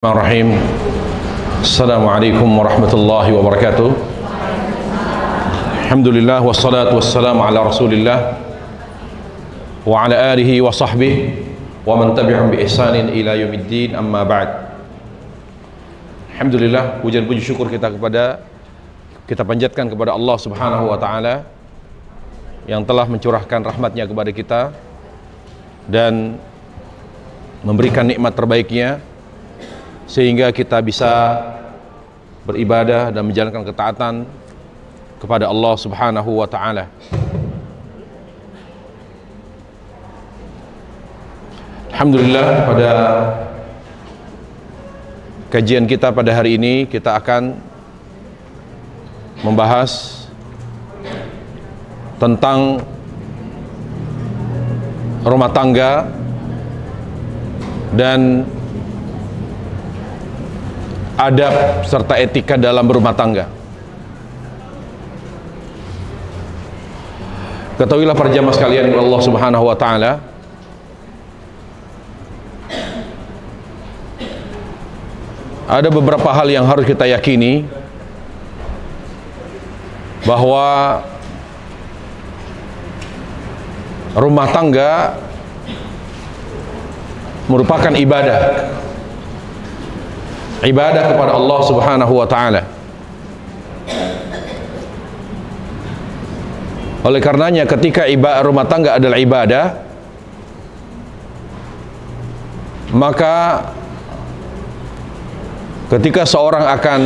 Bismillahirrahmanirrahim. Assalamualaikum warahmatullahi wabarakatuh. Alhamdulillah wassalatu wassalamu ala Rasulillah wa ala alihi wa sahbihi wa man tabi'ahum bi ihsanin ila yaumiddin, amma ba'd. Alhamdulillah, pujian puji syukur kita panjatkan kepada Allah Subhanahu wa taala yang telah mencurahkan rahmatnya kepada kita dan memberikan nikmat terbaiknya sehingga kita bisa beribadah dan menjalankan ketaatan kepada Allah Subhanahu wa taala. Alhamdulillah, pada kajian kita pada hari ini kita akan membahas tentang rumah tangga dan adab serta etika dalam berumah tangga. Ketahuilah para jamaah sekalian Allah Subhanahu wa taala, ada beberapa hal yang harus kita yakini bahwa rumah tangga merupakan ibadah kepada Allah Subhanahu wa taala. Oleh karenanya ketika rumah tangga adalah ibadah, maka ketika seorang akan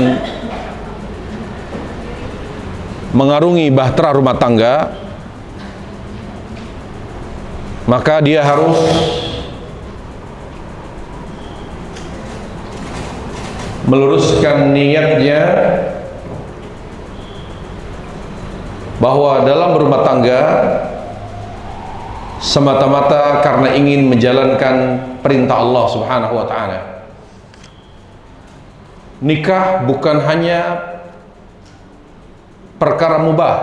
mengarungi bahtera rumah tangga, maka dia harus meluruskan niatnya bahwa dalam berumah tangga semata-mata karena ingin menjalankan perintah Allah Subhanahu wa taala. Nikah bukan hanya perkara mubah,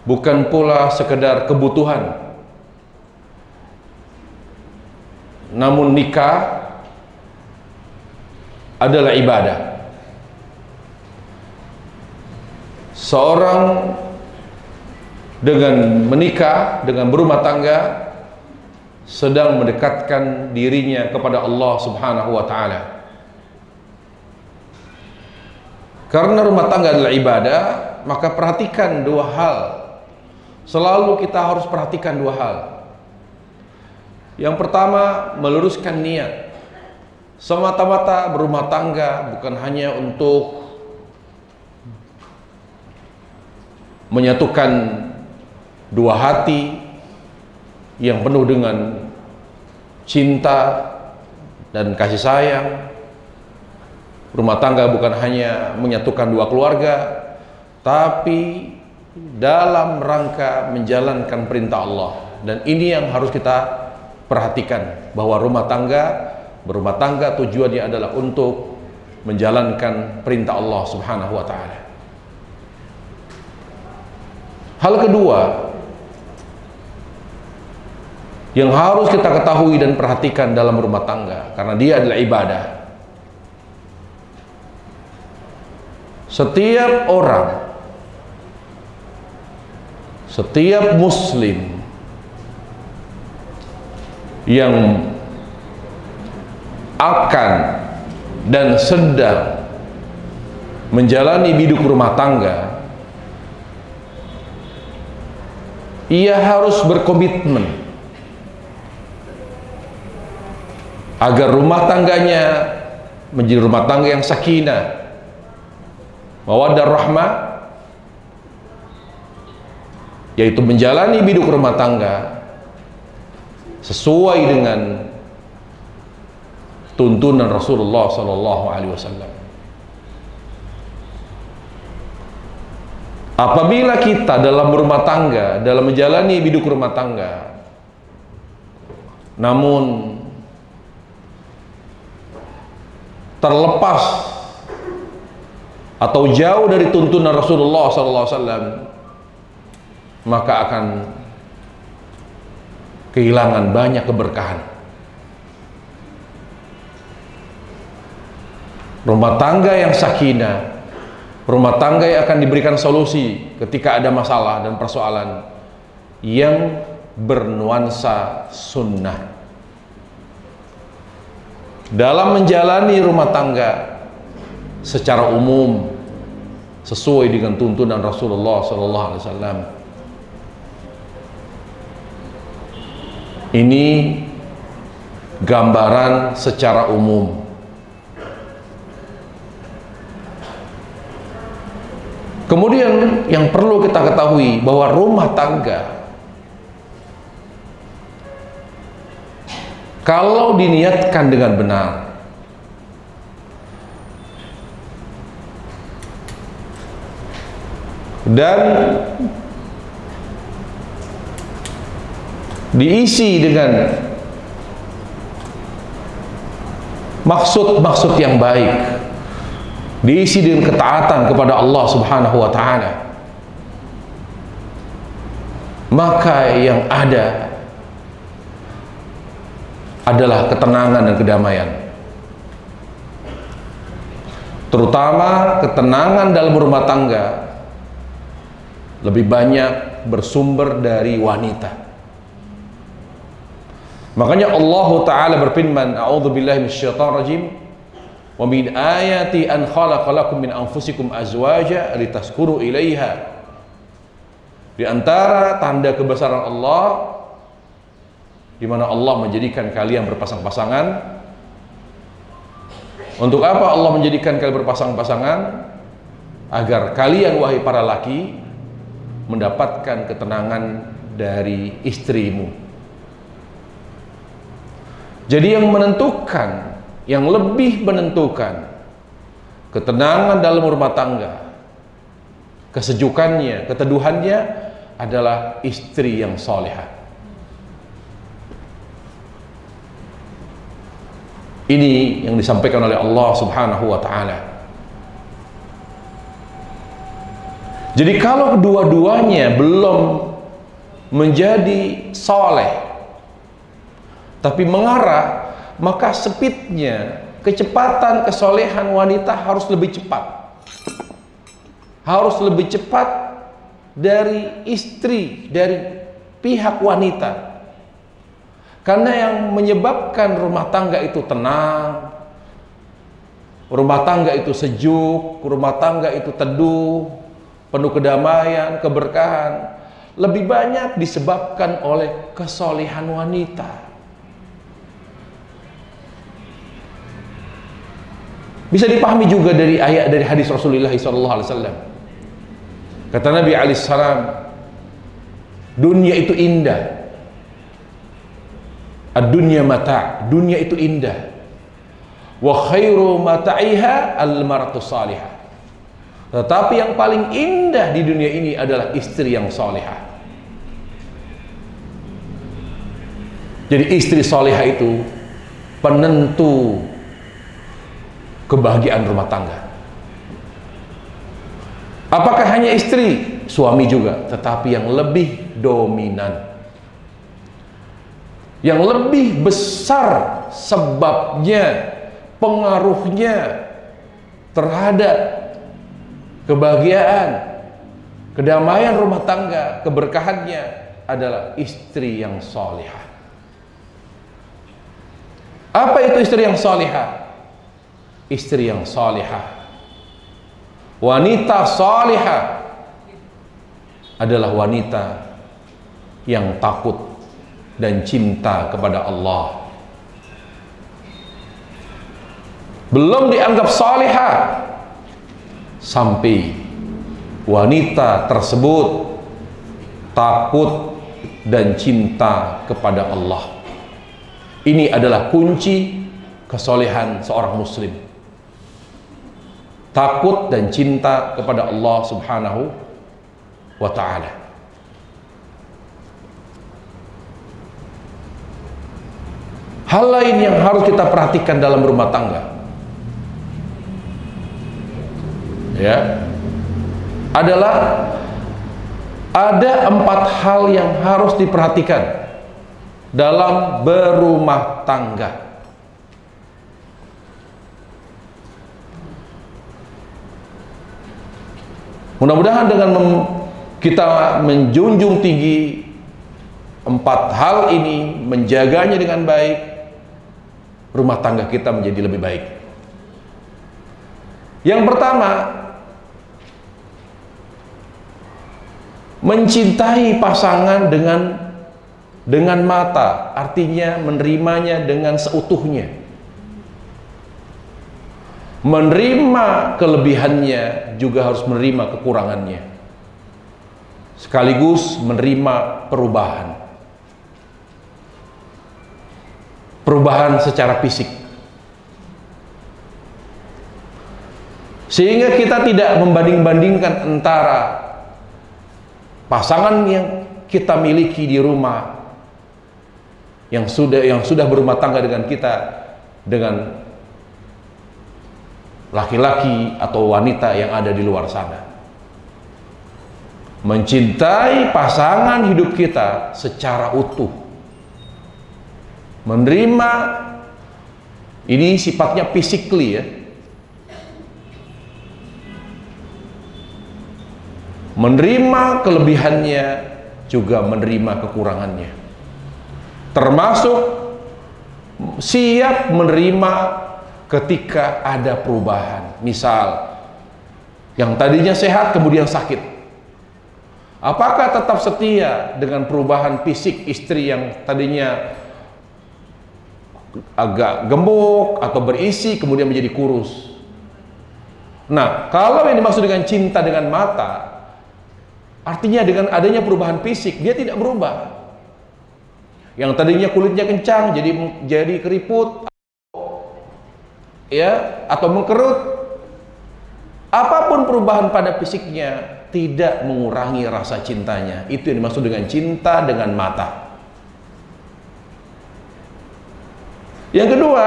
bukan pula sekedar kebutuhan, namun nikah adalah ibadah. Seorang dengan menikah, dengan berumah tangga, sedang mendekatkan dirinya kepada Allah Subhanahu wa taala. Karena rumah tangga adalah ibadah, maka perhatikan dua hal. Selalu kita harus perhatikan dua hal. Yang pertama, meluruskan niat. Semata-mata berumah tangga bukan hanya untuk menyatukan dua hati yang penuh dengan cinta dan kasih sayang. Rumah tangga bukan hanya menyatukan dua keluarga, tapi dalam rangka menjalankan perintah Allah. Dan ini yang harus kita perhatikan, bahwa berumah tangga tujuannya adalah untuk menjalankan perintah Allah Subhanahu wa taala. Hal kedua yang harus kita ketahui dan perhatikan dalam rumah tangga, karena dia adalah ibadah. Setiap orang, setiap muslim yang akan dan sedang menjalani hidup rumah tangga, ia harus berkomitmen agar rumah tangganya menjadi rumah tangga yang sakinah, mawaddah, rahmah, yaitu menjalani hidup rumah tangga sesuai dengan tuntunan Rasulullah sallallahu alaihi wasallam. Apabila kita dalam berumah tangga, dalam menjalani hidup rumah tangga, namun terlepas atau jauh dari tuntunan Rasulullah sallallahu alaihi wasallam, maka akan kehilangan banyak keberkahan. rumah tangga yang sakinah, rumah tangga yang akan diberikan solusi ketika ada masalah dan persoalan, yang bernuansa sunnah. Dalam menjalani rumah tangga secara umum sesuai dengan tuntunan Rasulullah SAW. Ini gambaran secara umum. Kemudian yang perlu kita ketahui bahwa rumah tangga kalau diniatkan dengan benar, dan diisi dengan maksud-maksud yang baik, diisi dengan ketaatan kepada Allah Subhanahu wa Ta'ala, maka yang ada adalah ketenangan dan kedamaian. Terutama ketenangan dalam rumah tangga lebih banyak bersumber dari wanita. Makanya Allah Ta'ala berfirman, a'udzubillahi minasyaitonir rajim, wa min ayati an khalaqalakum min anfusikum azwaja litaskunu ilaiha. Di antara tanda kebesaran Allah, di mana Allah menjadikan kalian berpasang-pasangan. Untuk apa Allah menjadikan kalian berpasang-pasangan? Agar kalian, wahai para laki, mendapatkan ketenangan dari istrimu. Jadi yang menentukan, yang lebih menentukan ketenangan dalam rumah tangga, kesejukannya, keteduhannya adalah istri yang salihah. Ini yang disampaikan oleh Allah Subhanahu wa Ta'ala. Jadi kalau kedua-duanya belum menjadi soleh, tapi mengarah, maka speednya, kecepatan kesolehan wanita harus lebih cepat. Harus lebih cepat dari istri, dari pihak wanita. Karena yang menyebabkan rumah tangga itu tenang, rumah tangga itu sejuk, rumah tangga itu teduh, penuh kedamaian, keberkahan, lebih banyak disebabkan oleh kesolehan wanita. Bisa dipahami juga dari ayat, dari hadis Rasulullah SAW. Kata Nabi alaihissalam, dunia itu indah. Ad-dunya mata', dunia itu indah. Wa khairu mata'iha al-maratu salihah. Tetapi yang paling indah di dunia ini adalah istri yang salihah. Jadi istri salihah itu penentu kebahagiaan rumah tangga. Apakah hanya istri? Suami juga, tetapi yang lebih dominan, yang lebih besar sebabnya, pengaruhnya terhadap kebahagiaan, kedamaian rumah tangga, keberkahannya adalah istri yang salihah. Apa itu istri yang salihah? Istri yang salihah, wanita salihah adalah wanita yang takut dan cinta kepada Allah. Belum dianggap salihah sampai wanita tersebut takut dan cinta kepada Allah. Ini adalah kunci kesolehan seorang muslim. Takut dan cinta kepada Allah Subhanahu wa Ta'ala. Hal lain yang harus kita perhatikan dalam rumah tangga, ya, adalah ada 4 hal yang harus diperhatikan dalam berumah tangga. Mudah-mudahan dengan kita menjunjung tinggi 4 hal ini, menjaganya dengan baik, rumah tangga kita menjadi lebih baik. Yang pertama, mencintai pasangan dengan mata, artinya menerimanya dengan seutuhnya, menerima kelebihannya, juga harus menerima kekurangannya, sekaligus menerima perubahan secara fisik, sehingga kita tidak membanding-bandingkan antara pasangan yang kita miliki di rumah, yang sudah berumah tangga dengan kita, dengan laki-laki atau wanita yang ada di luar sana. Mencintai pasangan hidup kita secara utuh, menerima, ini sifatnya physically ya, menerima kelebihannya, juga menerima kekurangannya, termasuk siap menerima ketika ada perubahan. Misal yang tadinya sehat kemudian sakit, apakah tetap setia dengan perubahan fisik istri yang tadinya agak gemuk atau berisi kemudian menjadi kurus? Nah, kalau yang dimaksud dengan cinta dengan mata, artinya dengan adanya perubahan fisik, dia tidak berubah. Yang tadinya kulitnya kencang jadi keriput, ya, atau mengkerut. Apapun perubahan pada fisiknya tidak mengurangi rasa cintanya. Itu yang dimaksud dengan cinta dengan mata. Yang kedua,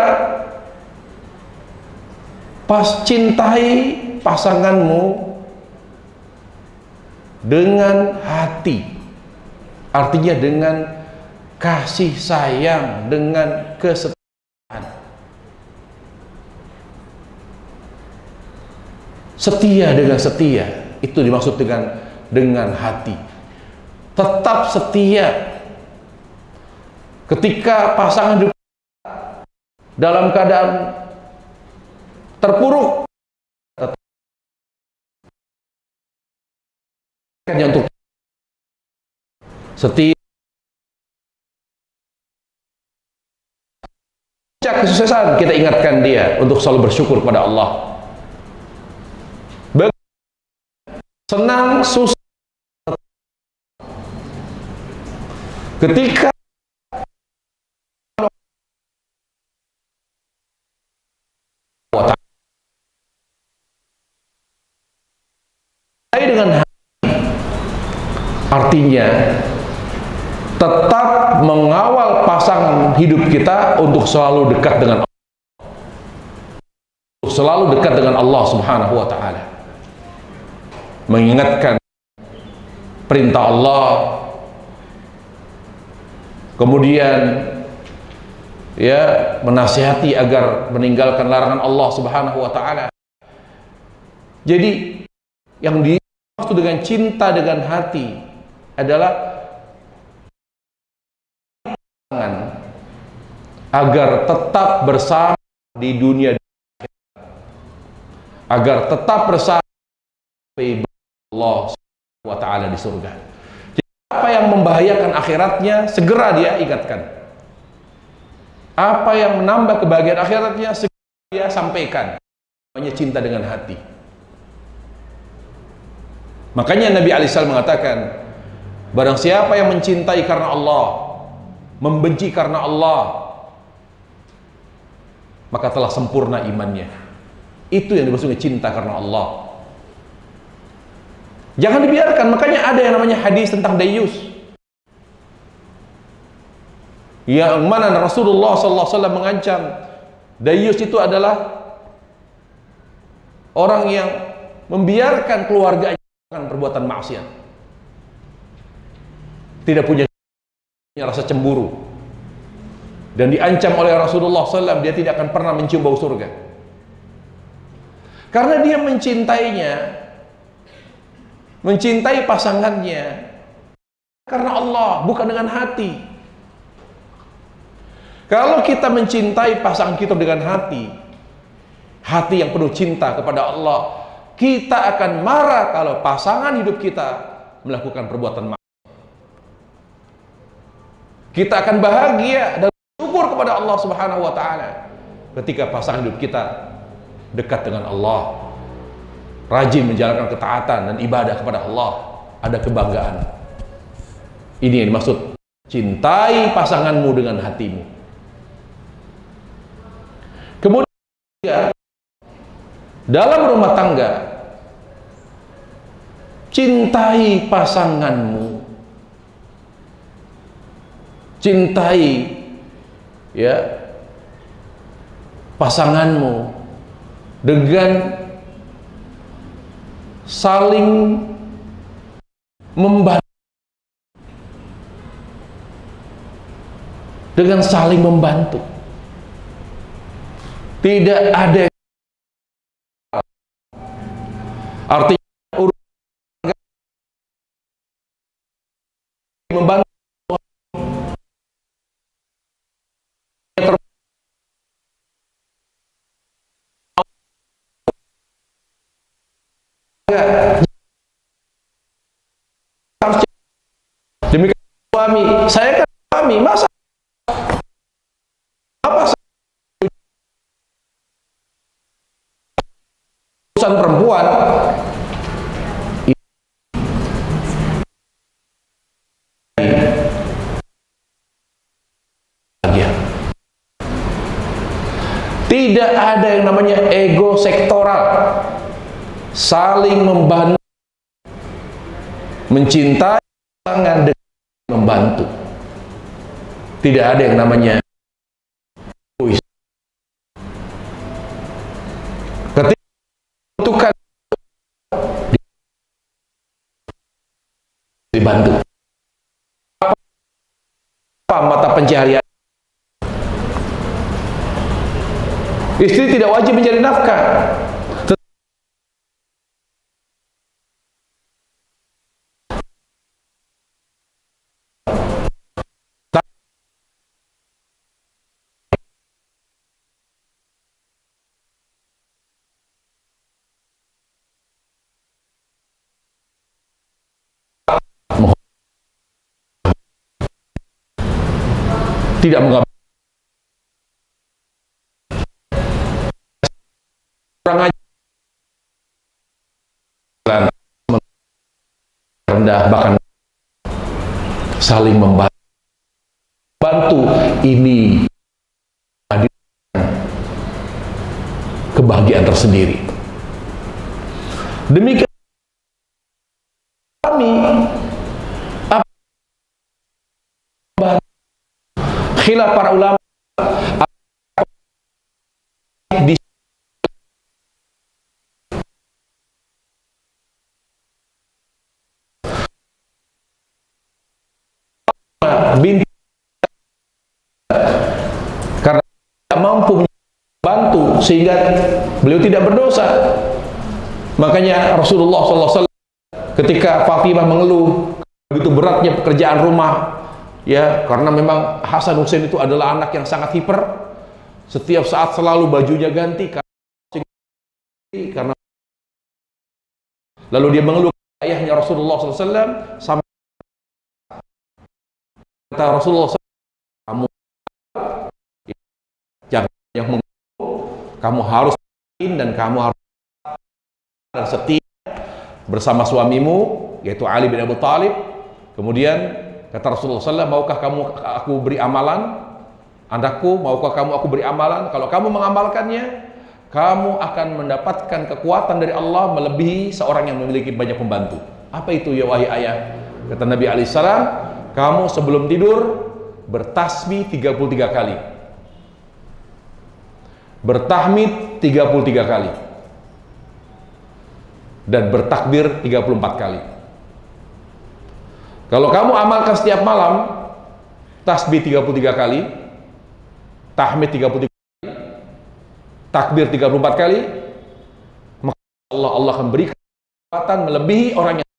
cintai pasanganmu dengan hati, artinya dengan kasih sayang, dengan kesetiaan. Setia dengan setia, itu dimaksud dengan hati. Tetap setia ketika pasangan hidup dalam keadaan terpuruk, untuk setia. Kesuksesan, kita ingatkan dia untuk selalu bersyukur kepada Allah. Senang, susah, ketika dengan hati, artinya tetap mengawal pasangan hidup kita untuk selalu dekat dengan Allah, selalu dekat dengan Allah Subhanahu wa ta'ala, mengingatkan perintah Allah, kemudian ya menasihati agar meninggalkan larangan Allah Subhanahu wa ta'ala. Jadi yang dimaksud dengan cinta dengan hati adalah agar tetap bersama di dunia, agar tetap bersama Allah Subhanahu wa ta'ala di surga. Jadi, apa yang membahayakan akhiratnya segera dia ingatkan, apa yang menambah kebahagiaan akhiratnya segera dia sampaikan. Namanya cinta dengan hati. Makanya Nabi SAW mengatakan, barang siapa yang mencintai karena Allah, membenci karena Allah, maka telah sempurna imannya. Itu yang dimaksud cinta karena Allah. Jangan dibiarkan. Makanya ada yang namanya hadis tentang dayus, yang mana Rasulullah SAW mengancam dayus itu adalah orang yang membiarkan keluarganya melakukan perbuatan maksiat, tidak punya rasa cemburu, dan diancam oleh Rasulullah SAW dia tidak akan pernah mencium bau surga, karena dia mencintainya mencintai pasangannya karena Allah, bukan dengan hati. Kalau kita mencintai pasangan kita dengan hati, hati yang penuh cinta kepada Allah, kita akan marah kalau pasangan hidup kita melakukan perbuatan maksiat. Kita akan bahagia dan bersyukur kepada Allah Subhanahu wa taala ketika pasangan hidup kita dekat dengan Allah, rajin menjalankan ketaatan dan ibadah kepada Allah, ada kebanggaan. Ini yang dimaksud cintai pasanganmu dengan hatimu. Kemudian dalam rumah tangga, cintai pasanganmu, cintai ya pasanganmu dengan saling membantu, dengan saling membantu. Tidak ada artinya membantu demikian suami. Saya kan suami, masa apa urusan perempuan? Tidak ada yang namanya ego sektoral. Saling membantu, mencintai pasangan dengan membantu. Tidak ada yang namanya egois. Ketika membutuhkan dibantu. Apa mata pencaharian? Istri tidak wajib mencari nafkah. Tidak mengabaikan orang aja rendah, bahkan saling membantu. Ini kebahagiaan tersendiri. Demikian kami khilaf para ulama di binti karena tidak mampu membantu sehingga beliau tidak berdosa. Makanya Rasulullah SAW ketika Fatimah mengeluh begitu beratnya pekerjaan rumah, ya, karena memang Hasan Hussein itu adalah anak yang sangat hiper, setiap saat selalu bajunya ganti karena lalu dia mengeluh ayahnya Rasulullah SAW sampai kata Rasulullah SAW, kamu jangan yang mengeluh, kamu harus dan kamu harus setia bersama suamimu yaitu Ali bin Abi Thalib. Kemudian kata Rasulullah SAW, maukah kamu aku beri amalan? Anakku, maukah kamu aku beri amalan? Kalau kamu mengamalkannya, kamu akan mendapatkan kekuatan dari Allah melebihi seorang yang memiliki banyak pembantu. Apa itu ya wahai ayah? Kata Nabi alaihissalam, kamu sebelum tidur bertasbih 33 kali, bertahmid 33 kali, dan bertakbir 34 kali. Kalau kamu amalkan setiap malam tasbih 33 kali, tahmid 33 kali, takbir 34 kali, maka Allah akan berikan kekuatan melebihi orang yang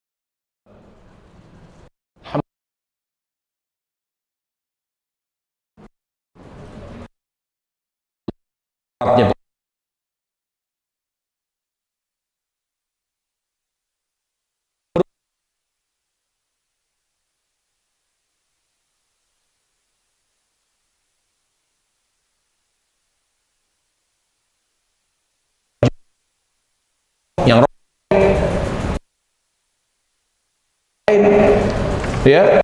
yang ya,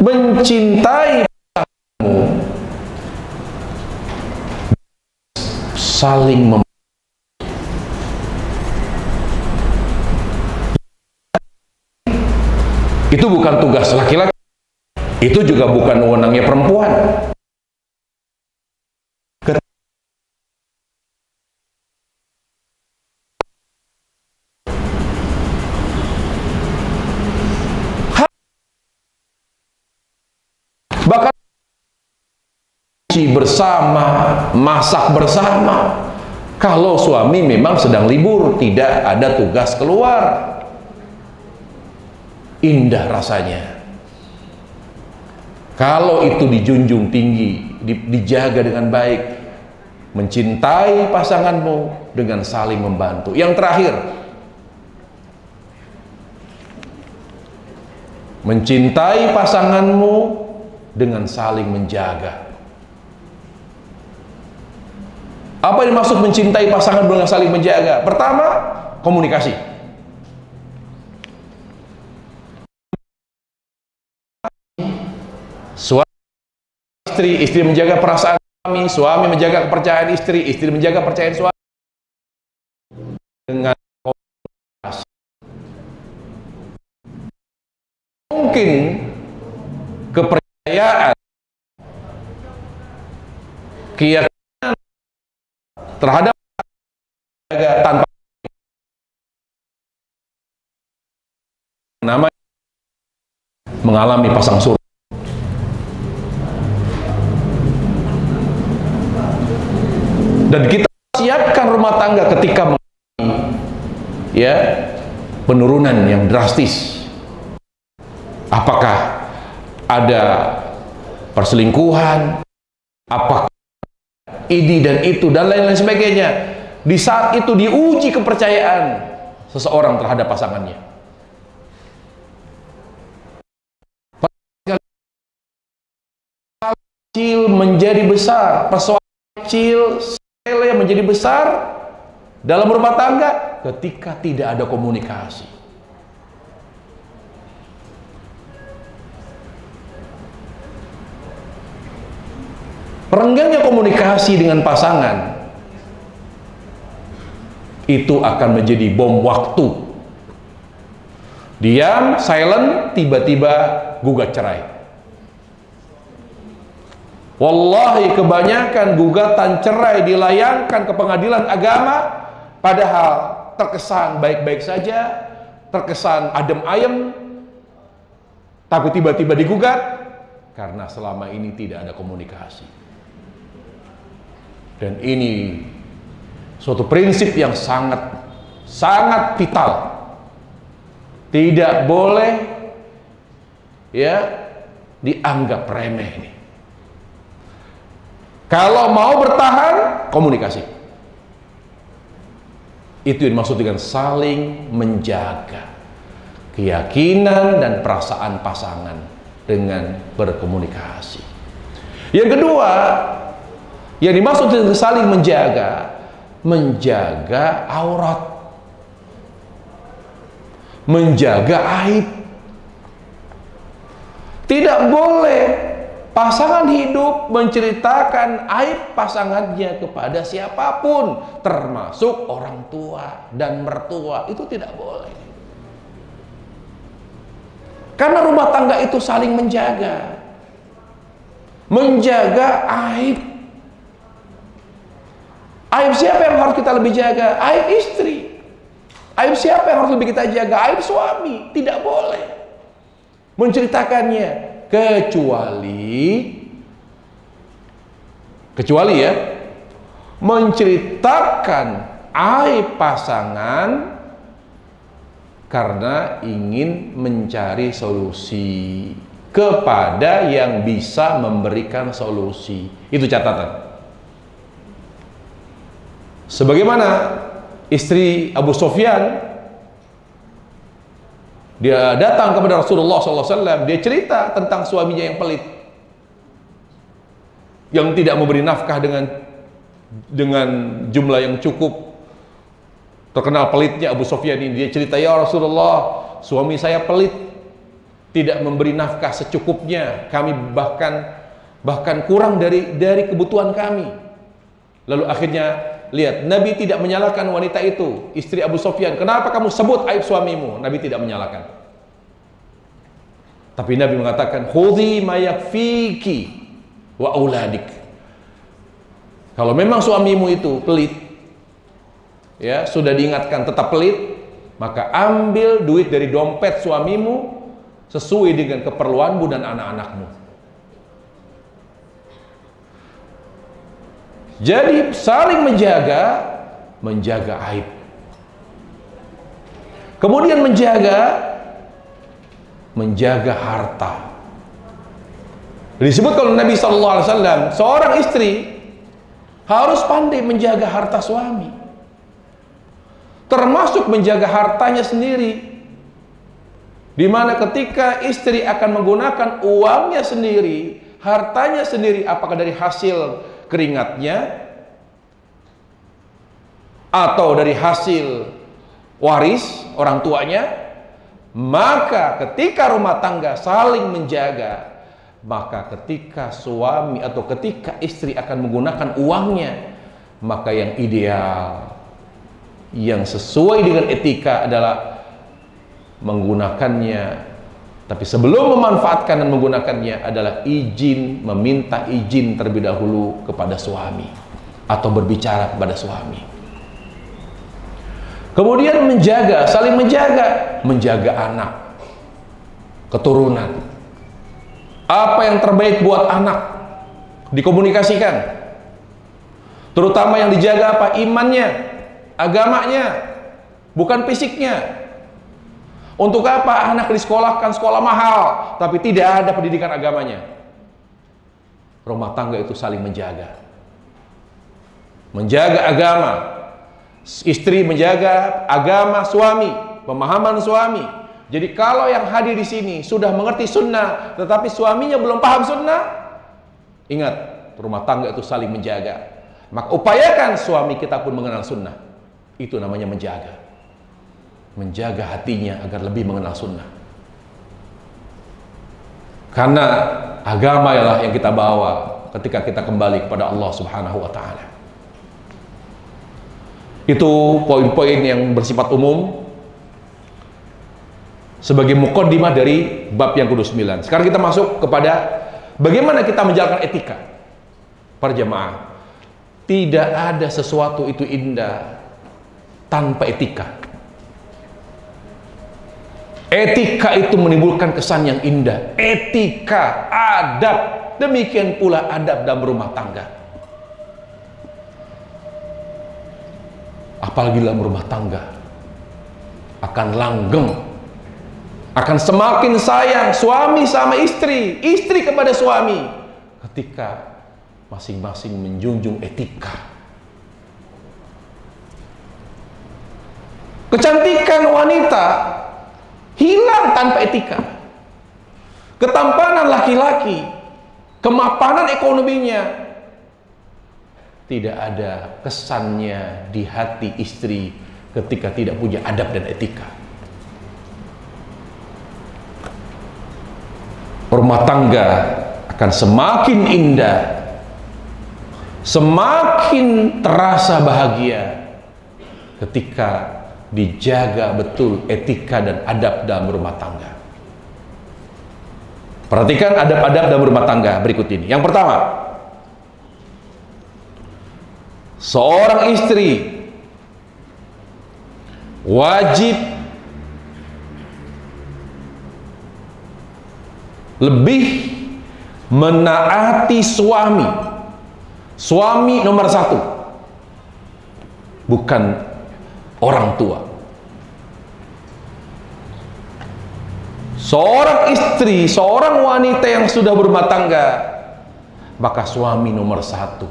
mencintai pasanganmu, saling itu bukan tugas laki-laki, itu juga bukan wewenangnya perempuan. Bahkan bersama, masak bersama. Kalau suami memang sedang libur, tidak ada tugas keluar, indah rasanya. Kalau itu dijunjung tinggi, dijaga dengan baik, mencintai pasanganmu dengan saling membantu. Yang terakhir, mencintai pasanganmu dengan saling menjaga. Apa yang dimaksud mencintai pasangan dengan saling menjaga? Pertama, komunikasi. Suami istri menjaga perasaan suami menjaga kepercayaan istri menjaga kepercayaan suami dengan komunikasi. Mungkin kepercayaan, keyakinan terhadap tanpa nama mengalami pasang surut. Dan kita siapkan rumah tangga ketika mengalami penurunan yang drastis. Apakah ada perselingkuhan, apakah ini dan itu dan lain-lain sebagainya. Di saat itu diuji kepercayaan seseorang terhadap pasangannya. Kecil menjadi besar, persoalan kecil sepele menjadi besar dalam rumah tangga ketika tidak ada komunikasi. Renggangnya komunikasi dengan pasangan itu akan menjadi bom waktu. Diam, silent, tiba-tiba gugat cerai. Wallahi kebanyakan gugatan cerai dilayangkan ke pengadilan agama, padahal terkesan baik-baik saja, terkesan adem ayem, tapi tiba-tiba digugat karena selama ini tidak ada komunikasi. Dan ini suatu prinsip yang sangat vital. Tidak boleh dianggap remeh ini. Kalau mau bertahan, komunikasi. Itu yang dimaksud dengan saling menjaga keyakinan dan perasaan pasangan dengan berkomunikasi. Yang kedua, yang dimaksud dengan saling menjaga aurat, menjaga aib. Tidak boleh pasangan hidup menceritakan aib pasangannya kepada siapapun, termasuk orang tua dan mertua. Itu tidak boleh. Karena rumah tangga itu saling menjaga aib. Aib siapa yang harus kita lebih jaga? Aib istri. Aib siapa yang harus lebih kita jaga? Aib suami. Tidak boleh menceritakannya, kecuali menceritakan aib pasangan karena ingin mencari solusi. kepada yang bisa memberikan solusi. Itu catatan. Sebagaimana istri Abu Sufyan, dia datang kepada Rasulullah SAW, dia cerita tentang suaminya yang pelit, yang tidak memberi nafkah dengan jumlah yang cukup. Terkenal pelitnya Abu Sufyan ini. Dia cerita, ya Rasulullah, suami saya pelit, tidak memberi nafkah secukupnya, kami bahkan kurang dari kebutuhan kami. Lalu akhirnya lihat, Nabi tidak menyalahkan wanita itu, istri Abu Sufyan. Kenapa kamu sebut aib suamimu? Nabi tidak menyalahkan. Tapi Nabi mengatakan, khudhi ma yakfiki wa auladik. Kalau memang suamimu itu pelit, ya sudah diingatkan tetap pelit, maka ambil duit dari dompet suamimu sesuai dengan keperluanmu dan anak-anakmu. Jadi saling menjaga aib. Kemudian menjaga harta. Disebut kalau Nabi SAW, seorang istri harus pandai menjaga harta suami, termasuk menjaga hartanya sendiri. Di mana ketika istri akan menggunakan uangnya sendiri, hartanya sendiri, apakah dari hasil keringatnya atau dari hasil waris orang tuanya, maka ketika rumah tangga saling menjaga, maka ketika suami atau ketika istri akan menggunakan uangnya, maka yang ideal, yang sesuai dengan etika adalah menggunakannya, tapi sebelum memanfaatkan dan menggunakannya adalah meminta izin terlebih dahulu kepada suami atau berbicara kepada suami. Kemudian saling menjaga anak, keturunan. Apa yang terbaik buat anak dikomunikasikan. Terutama yang dijaga apa? Imannya, agamanya, bukan fisiknya. Untuk apa anak disekolahkan sekolah mahal tapi tidak ada pendidikan agamanya? Rumah tangga itu saling menjaga agama, istri menjaga agama suami, pemahaman suami. Jadi kalau yang hadir di sini sudah mengerti sunnah tetapi suaminya belum paham sunnah, ingat, rumah tangga itu saling menjaga. Maka upayakan suami kita pun mengenal sunnah. Itu namanya menjaga hatinya agar lebih mengenal sunnah. Karena agama ialah yang kita bawa ketika kita kembali kepada Allah Subhanahu wa Ta'ala. Itu poin-poin yang bersifat umum sebagai muqaddimah dari bab yang ke-9. Sekarang kita masuk kepada bagaimana kita menjalankan etika. Para jemaah, tidak ada sesuatu itu indah tanpa etika. Etika itu menimbulkan kesan yang indah. Etika, adab, demikian pula adab dalam rumah tangga. Apalagi dalam rumah tangga akan langgeng, akan semakin sayang suami sama istri, istri kepada suami ketika masing-masing menjunjung etika. Kecantikan wanita hilang tanpa etika. Ketampanan laki-laki, kemapanan ekonominya, tidak ada kesannya di hati istri ketika tidak punya adab dan etika. Rumah tangga akan semakin indah, semakin terasa bahagia ketika dijaga betul etika dan adab dalam rumah tangga. Perhatikan adab-adab dalam rumah tangga berikut ini. Yang pertama, seorang istri wajib lebih menaati suami. Suami nomor satu, bukan orang tua. seorang istri, seorang wanita yang sudah berumah tangga, maka suami nomor satu,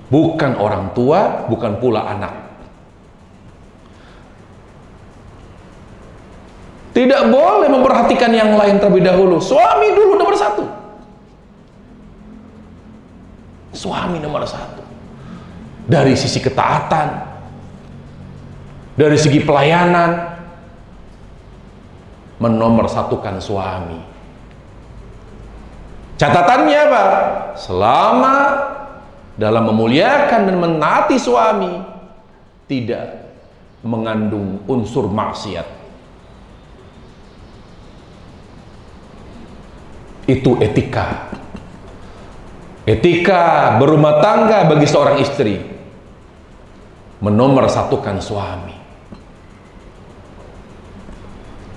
bukan orang tua, bukan pula anak. Tidak boleh memperhatikan yang lain terlebih dahulu. Suami dulu nomor satu. Suami nomor satu. Dari sisi ketaatan, dari segi pelayanan, menomorsatukan suami. Catatannya apa? Selama dalam memuliakan dan menaati suami tidak mengandung unsur maksiat. Itu etika. Etika berumah tangga bagi seorang istri, menomorsatukan suami.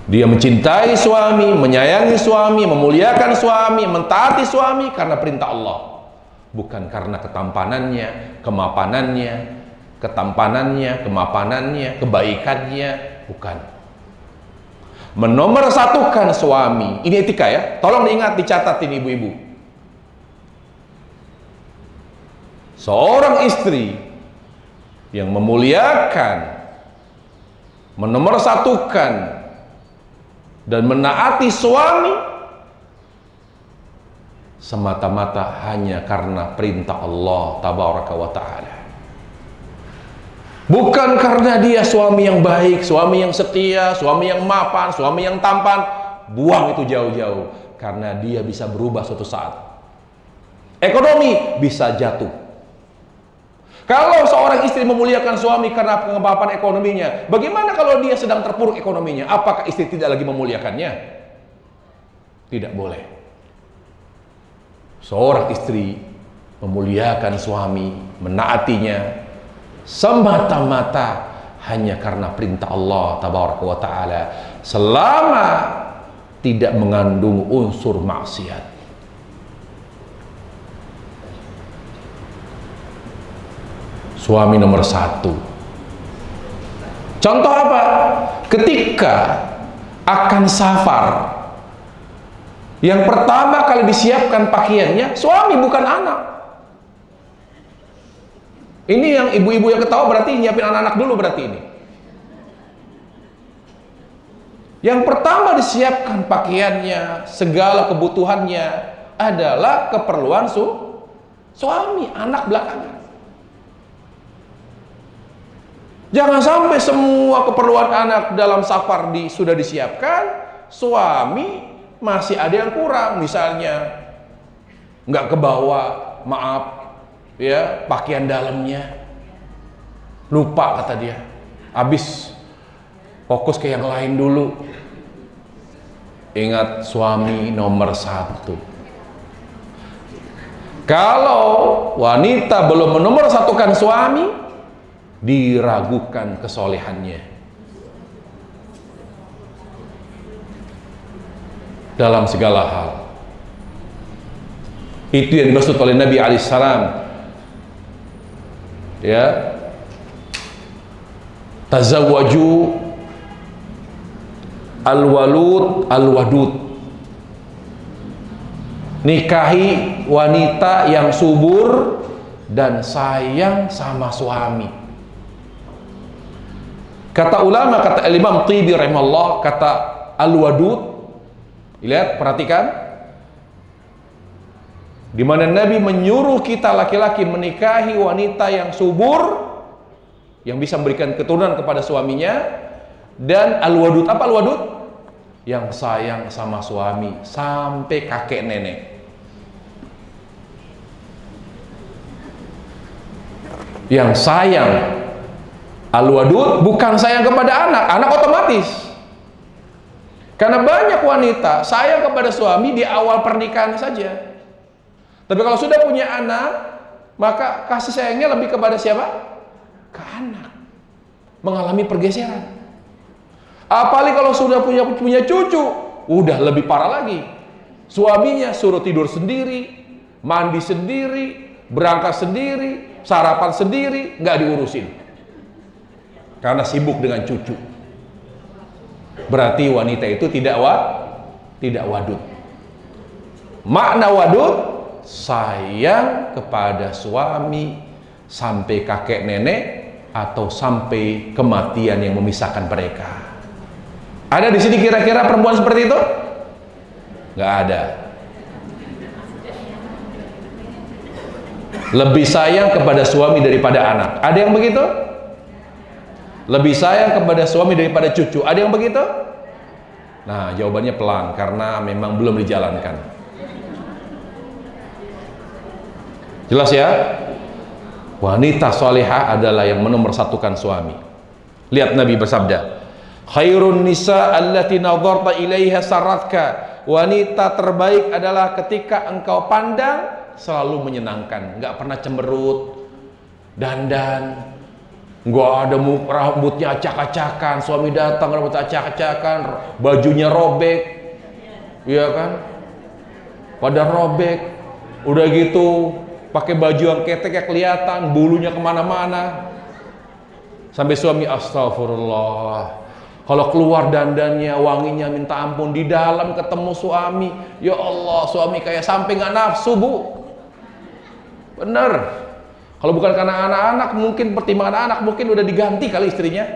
Dia mencintai suami, menyayangi suami, memuliakan suami, mentaati suami karena perintah Allah, bukan karena ketampanannya, kemapanannya, kebaikannya, bukan. Menomorsatukan suami, ini etika ya. Tolong diingat, dicatat ini ibu-ibu. Seorang istri yang memuliakan, menomorsatukan dan menaati suami semata-mata hanya karena perintah Allah tabaraka wa ta'ala, bukan karena dia suami yang baik, suami yang setia, suami yang mapan, suami yang tampan. Buang itu jauh-jauh, karena dia bisa berubah suatu saat. Ekonomi bisa jatuh. Kalau seorang istri memuliakan suami karena kemapanan ekonominya, bagaimana kalau dia sedang terpuruk ekonominya? Apakah istri tidak lagi memuliakannya? Tidak boleh. Seorang istri memuliakan suami, menaatinya semata-mata hanya karena perintah Allah tabaraka wa ta'ala, selama tidak mengandung unsur maksiat. Suami nomor satu. Contoh apa? Ketika akan safar, yang pertama kali disiapkan pakaiannya suami, bukan anak. Ini yang ibu-ibu yang ketawa berarti nyiapin anak-anak dulu berarti ini. Yang pertama disiapkan pakaiannya, segala kebutuhannya adalah keperluan suami, anak belakangan. Jangan sampai semua keperluan anak dalam safar sudah disiapkan, suami masih ada yang kurang, misalnya nggak kebawa, maaf ya, pakaian dalamnya lupa kata dia, habis fokus ke yang lain dulu. Ingat, suami nomor satu. Kalau wanita belum menomorsatukan suami, diragukan kesolehannya dalam segala hal. Itu yang dimaksud oleh Nabi alaihissalam, ya, tazawwaju al-walud al-wadud, nikahi wanita yang subur dan sayang sama suami. Kata ulama, kata Imam Tibi rahimahullah, kata al-wadud, lihat, perhatikan, di mana Nabi menyuruh kita laki-laki menikahi wanita yang subur, yang bisa memberikan keturunan kepada suaminya, dan al-wadud. Apa al-wadud? Yang sayang sama suami sampai kakek nenek. Yang sayang, al-wadud, bukan sayang kepada anak. Anak otomatis. Karena banyak wanita sayang kepada suami di awal pernikahan saja. Tapi kalau sudah punya anak, maka kasih sayangnya lebih kepada siapa? Ke anak. Mengalami pergeseran. Apalagi kalau sudah punya cucu, udah lebih parah lagi. Suaminya suruh tidur sendiri, mandi sendiri, berangkat sendiri, sarapan sendiri, nggak diurusin. Karena sibuk dengan cucu. berarti wanita itu tidak wadud. Makna wadud, sayang kepada suami sampai kakek nenek atau sampai kematian yang memisahkan mereka. Ada di sini kira-kira perempuan seperti itu? Nggak ada. Lebih sayang kepada suami daripada anak. Ada yang begitu? Lebih sayang kepada suami daripada cucu. Ada yang begitu? Nah, jawabannya pelan karena memang belum dijalankan. Jelas ya? Wanita salihah adalah yang menomorsatukan suami. Lihat Nabi bersabda, khairun nisa allati nadharta ilaiha saratka. Wanita terbaik adalah ketika engkau pandang selalu menyenangkan, nggak pernah cemberut, dandan, nggak ada rambutnya acak-acakan, suami datang rambut acak-acakan, bajunya robek, iya kan? Pada robek, udah gitu pakai baju yang keteknya kelihatan, bulunya kemana-mana, sampai suami astagfirullah. Kalau keluar dandannya, wanginya minta ampun, di dalam ketemu suami, ya Allah, suami kayak sampai nggak nafsu, Bu. Bener. Kalau bukan karena anak-anak, mungkin pertimbangan anak, mungkin udah diganti kali istrinya.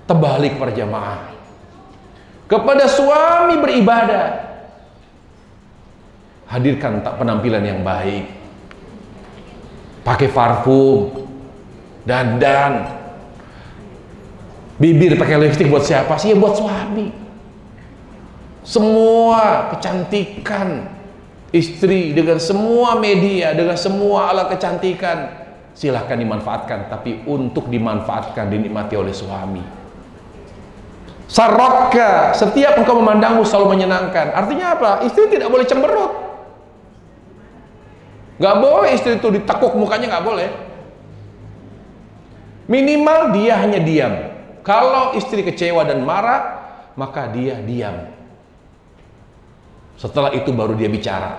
Terbalik para jamaah. Kepada suami beribadah, hadirkan tak penampilan yang baik. Pakai parfum, dandan, bibir pakai lipstik buat siapa sih? Ya buat suami. Semua kecantikan istri dengan semua media, dengan semua alat kecantikan, silahkan dimanfaatkan, tapi untuk dimanfaatkan, dinikmati oleh suami. Sarroka, setiap engkau memandangmu selalu menyenangkan. Artinya apa? Istri tidak boleh cemberut. Gak boleh istri itu ditekuk mukanya, gak boleh. Minimal dia hanya diam. Kalau istri kecewa dan marah, maka dia diam. Setelah itu baru dia bicara.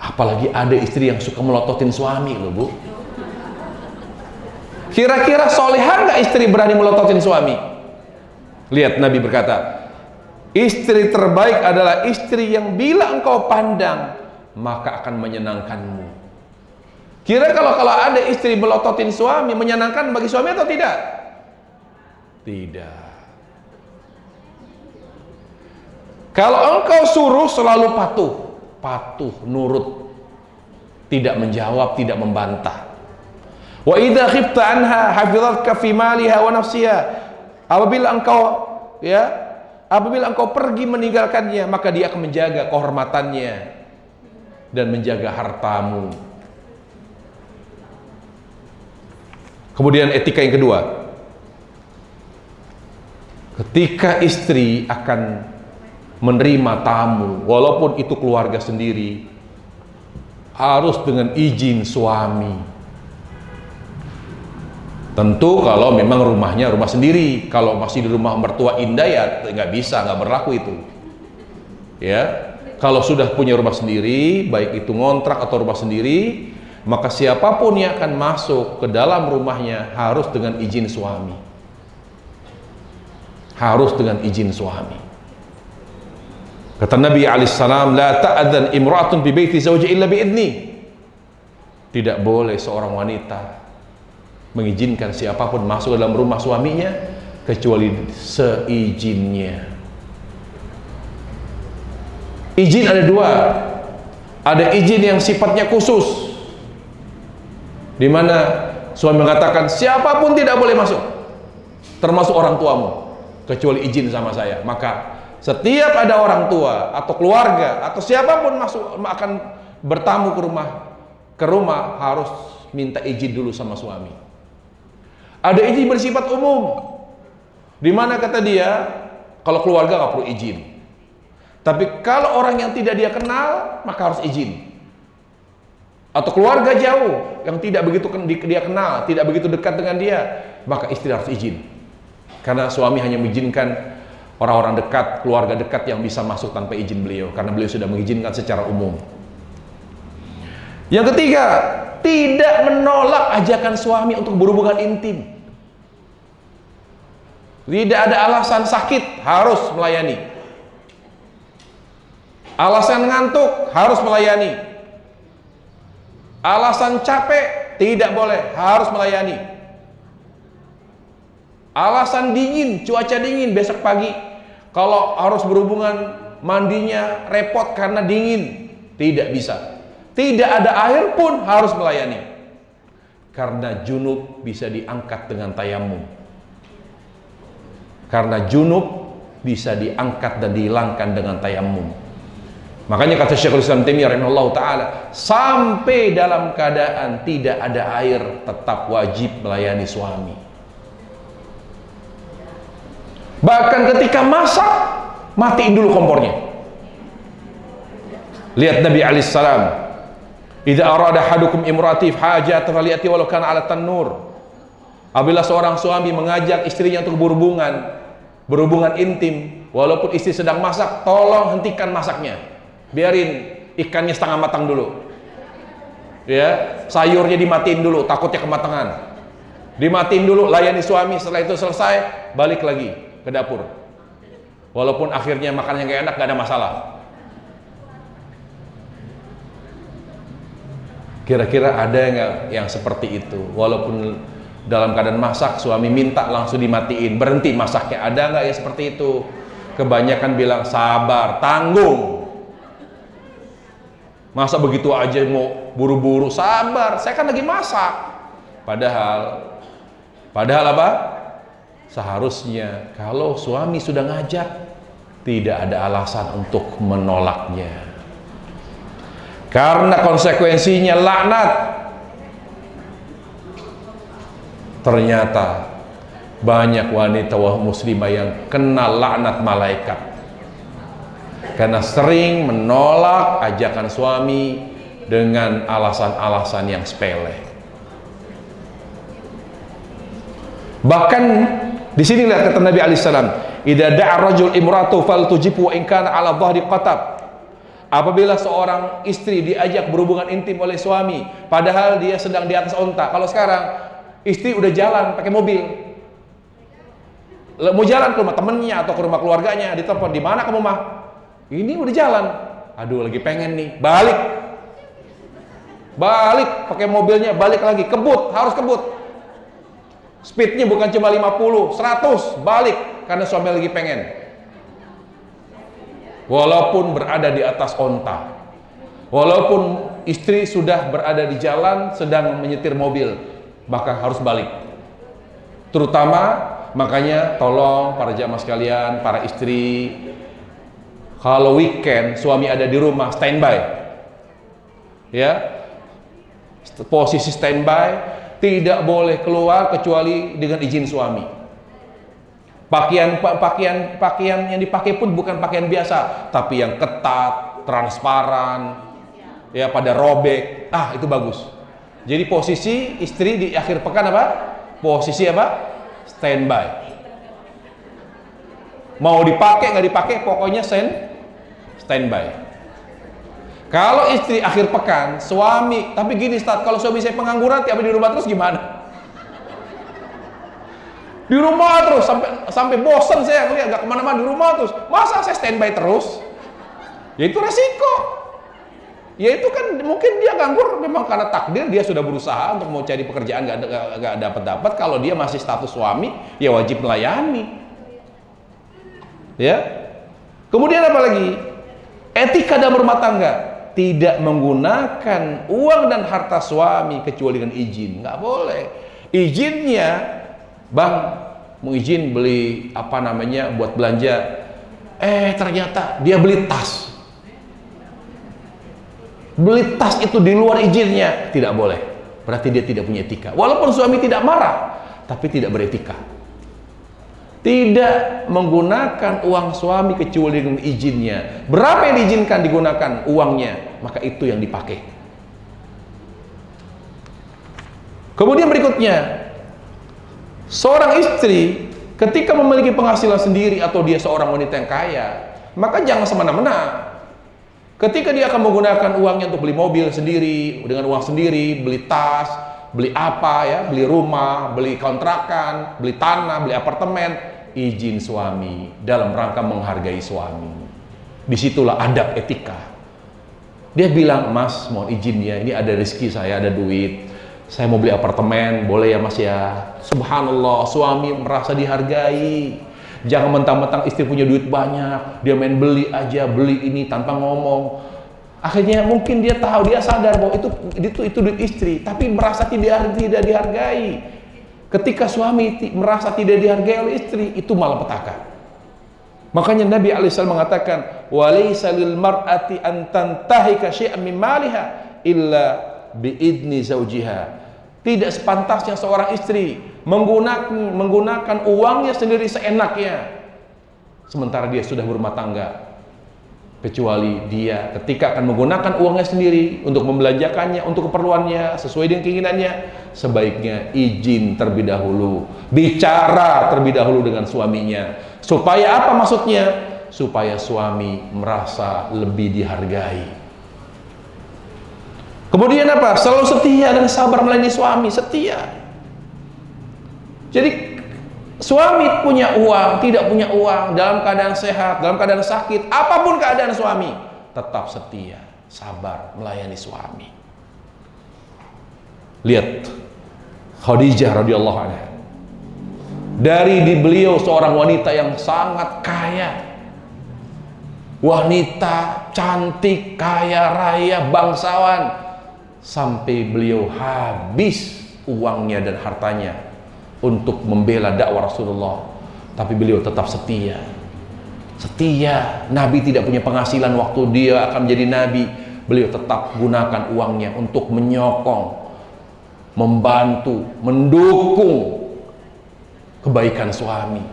Apalagi ada istri yang suka melototin suami loh, Bu. Kira-kira solehah nggak istri berani melototin suami? Lihat Nabi berkata, istri terbaik adalah istri yang bila engkau pandang maka akan menyenangkanmu. Kira kalau ada istri melototin suami, menyenangkan bagi suami atau tidak? Tidak. Kalau engkau suruh selalu patuh, nurut, tidak menjawab, tidak membantah. Wa idza khifta anha hafizatka fi maliha wa nafsiha. Apabila engkau pergi meninggalkannya, maka dia akan menjaga kehormatannya dan menjaga hartamu. Kemudian etika yang kedua, ketika istri akan menerima tamu, walaupun itu keluarga sendiri, harus dengan izin suami. Tentu kalau memang rumahnya rumah sendiri. Kalau masih di rumah mertua indah ya nggak bisa, nggak berlaku itu. Ya, kalau sudah punya rumah sendiri, baik itu ngontrak atau rumah sendiri, maka siapapun yang akan masuk ke dalam rumahnya harus dengan izin suami. Harus dengan izin suami. Kata Nabi alaihissalam, la ta'adzan imra'atun bi baiti zawji illa bi'idni. Tidak boleh seorang wanita mengizinkan siapapun masuk ke dalam rumah suaminya kecuali seizinnya. Izin ada dua. Ada izin yang sifatnya khusus, di mana suami mengatakan siapapun tidak boleh masuk, termasuk orang tuamu, kecuali izin sama saya. Maka setiap ada orang tua atau keluarga atau siapapun masuk akan bertamu ke rumah harus minta izin dulu sama suami. Ada izin bersifat umum, di mana kata dia kalau keluarga nggak perlu izin, tapi kalau orang yang tidak dia kenal maka harus izin. Atau keluarga jauh yang tidak begitu dia kenal, tidak begitu dekat dengan dia, maka istri harus izin. Karena suami hanya mengizinkan orang-orang dekat, keluarga dekat yang bisa masuk tanpa izin beliau, karena beliau sudah mengizinkan secara umum. Yang ketiga, tidak menolak ajakan suami untuk berhubungan intim. Tidak ada alasan sakit, harus melayani. Alasan ngantuk, harus melayani. Alasan capek, tidak boleh, harus melayani. Alasan dingin, cuaca dingin besok pagi, kalau harus berhubungan mandinya repot karena dingin, tidak bisa. Tidak ada air pun harus melayani. Karena junub bisa diangkat dengan tayamum. Karena junub bisa diangkat dan dihilangkan dengan tayamum. Makanya kata Syekhul Islam Taimiyah rahimahullah ta'ala, sampai dalam keadaan tidak ada air tetap wajib melayani suami. Bahkan ketika masak, matiin dulu kompornya. Lihat Nabi alaihissalam, idza arada ahadukum imratif hajat faliyati walau kana ala tanur. Apabila seorang suami mengajak istrinya untuk berhubungan intim, walaupun istri sedang masak, tolong hentikan masaknya. Biarin ikannya setengah matang dulu. Ya, sayurnya dimatiin dulu, takutnya kematangan. Dimatiin dulu, layani suami, setelah itu selesai, balik lagi ke dapur. Walaupun akhirnya makannya gak enak, gak ada masalah. Kira-kira ada nggak yang seperti itu? Walaupun dalam keadaan masak, suami minta langsung dimatiin, berhenti masaknya. Ada nggak yang seperti itu? Kebanyakan bilang sabar, tanggung. Masa begitu aja mau buru-buru, sabar, saya kan lagi masak. Padahal apa? Seharusnya kalau suami sudah ngajak, tidak ada alasan untuk menolaknya. Karena konsekuensinya laknat. Ternyata banyak wanita muslimah yang kena laknat malaikat karena sering menolak ajakan suami dengan alasan-alasan yang sepele. Bahkan di sini lihat kata Nabi alaihissalam, idza da'a rajul imratu faltujibu in kana 'ala dhahri qatab. Apabila seorang istri diajak berhubungan intim oleh suami, padahal dia sedang di atas onta. Kalau sekarang istri udah jalan pakai mobil, mau jalan ke rumah temennya atau ke rumah keluarganya, ditelepon, di mana kamu mah? Ini udah jalan. Aduh, lagi pengen nih, balik pakai mobilnya, balik lagi, kebut, harus kebut. Speednya bukan cuma 50, 100, balik karena suami lagi pengen. Walaupun berada di atas onta, walaupun istri sudah berada di jalan sedang menyetir mobil, maka harus balik. Terutama, makanya tolong para jamaah sekalian, para istri, kalau weekend suami ada di rumah, standby. Ya, posisi standby, tidak boleh keluar kecuali dengan izin suami. Pakaian yang dipakai pun bukan pakaian biasa, tapi yang ketat, transparan, ya pada robek. Itu bagus. Jadi posisi istri di akhir pekan apa? Posisi apa? Standby. Mau dipakai nggak dipakai, pokoknya standby. Kalau istri akhir pekan, suami, tapi gini Ustaz, kalau suami saya pengangguran, tiap di rumah terus gimana? Di rumah terus sampai bosan saya ngeliat, gak kemana-mana di rumah terus. Masa saya standby terus? Ya itu resiko. Ya itu kan mungkin dia nganggur memang karena takdir, dia sudah berusaha untuk mau cari pekerjaan gak dapat. Kalau dia masih status suami, ya wajib melayani. Ya. Kemudian apa lagi? Etika dalam rumah tangga, tidak menggunakan uang dan harta suami kecuali dengan izin. Nggak boleh. Izinnya, Bang, mau izin beli apa namanya buat belanja, ternyata dia beli tas. Beli tas itu di luar izinnya, tidak boleh. Berarti dia tidak punya etika. Walaupun suami tidak marah, tapi tidak beretika. Tidak menggunakan uang suami kecuali dengan izinnya. Berapa yang diizinkan digunakan uangnya, maka itu yang dipakai. Kemudian berikutnya, seorang istri ketika memiliki penghasilan sendiri atau dia seorang wanita yang kaya, maka jangan semena-mena. Ketika dia akan menggunakan uangnya untuk beli mobil sendiri, dengan uang sendiri, beli tas, beli apa ya, beli rumah, beli kontrakan, beli tanah, beli apartemen, izin suami dalam rangka menghargai suami. Disitulah adab etika. Dia bilang, "Mas, mohon izin ya, ini ada rezeki saya, ada duit. Saya mau beli apartemen, boleh ya Mas ya?" Subhanallah, suami merasa dihargai. Jangan mentang-mentang istri punya duit banyak, dia main beli aja, beli ini tanpa ngomong. Akhirnya mungkin dia tahu, dia sadar bahwa itu duit istri, tapi merasa tidak dihargai. Ketika suami merasa tidak dihargai oleh istri, itu malapetaka. Makanya Nabi alaihissalam mengatakan, "Walaysa lil mar'ati an tantahika syai'an min maliha illa biidni zaujiha." Tidak sepantasnya seorang istri menggunakan uangnya sendiri seenaknya sementara dia sudah berumah tangga, kecuali dia ketika akan menggunakan uangnya sendiri untuk membelanjakannya untuk keperluannya sesuai dengan keinginannya, sebaiknya izin terlebih dahulu, bicara terlebih dahulu dengan suaminya. Supaya apa maksudnya? Supaya suami merasa lebih dihargai. Kemudian apa? Selalu setia dan sabar melayani suami, setia. Jadi suami punya uang, tidak punya uang, dalam keadaan sehat, dalam keadaan sakit, apapun keadaan suami, tetap setia, sabar melayani suami. Lihat Khadijah radhiyallahu anha. Dari beliau seorang wanita yang sangat kaya, wanita cantik, kaya raya, bangsawan, sampai beliau habis uangnya dan hartanya untuk membela dakwah Rasulullah, tapi beliau tetap setia. Setia. Nabi tidak punya penghasilan waktu dia akan menjadi nabi, beliau tetap gunakan uangnya untuk menyokong, membantu, mendukung kebaikan suami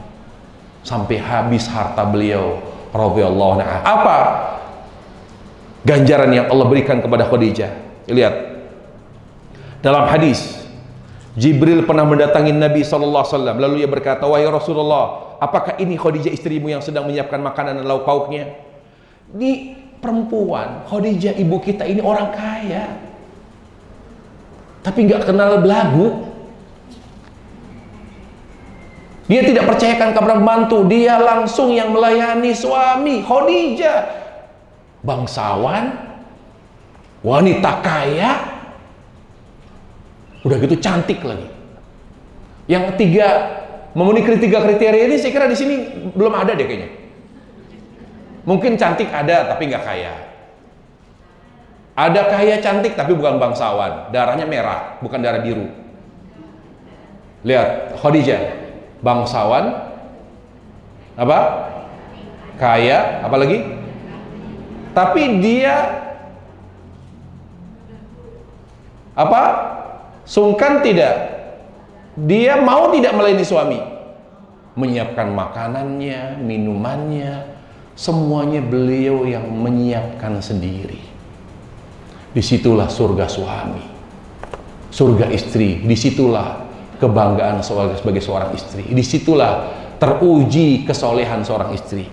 sampai habis harta beliau radhiyallahu anha. Apa ganjaran yang Allah berikan kepada Khadijah? Lihat dalam hadis, Jibril pernah mendatangi Nabi SAW, lalu ia berkata, "Wahai Rasulullah, apakah ini Khadijah istrimu yang sedang menyiapkan makanan dan lauk pauknya?" Ini perempuan, Khadijah ibu kita ini orang kaya, tapi nggak kenal belagu. Dia tidak percayakan kepada pembantu, dia langsung yang melayani suami. Khadijah bangsawan, wanita kaya, udah gitu cantik lagi. Yang ketiga, memenuhi tiga kriteria ini, saya kira di sini belum ada deh kayaknya. Mungkin cantik ada tapi nggak kaya. Ada kaya cantik tapi bukan bangsawan, darahnya merah bukan darah biru. Lihat Khadijah, bangsawan, apa? Kaya, apalagi? Tapi dia apa? Sungkan tidak? Dia mau tidak melayani suami? Menyiapkan makanannya, minumannya, semuanya beliau yang menyiapkan sendiri. Disitulah surga suami, surga istri. Disitulah kebanggaan sebagai seorang istri. Disitulah teruji kesolehan seorang istri.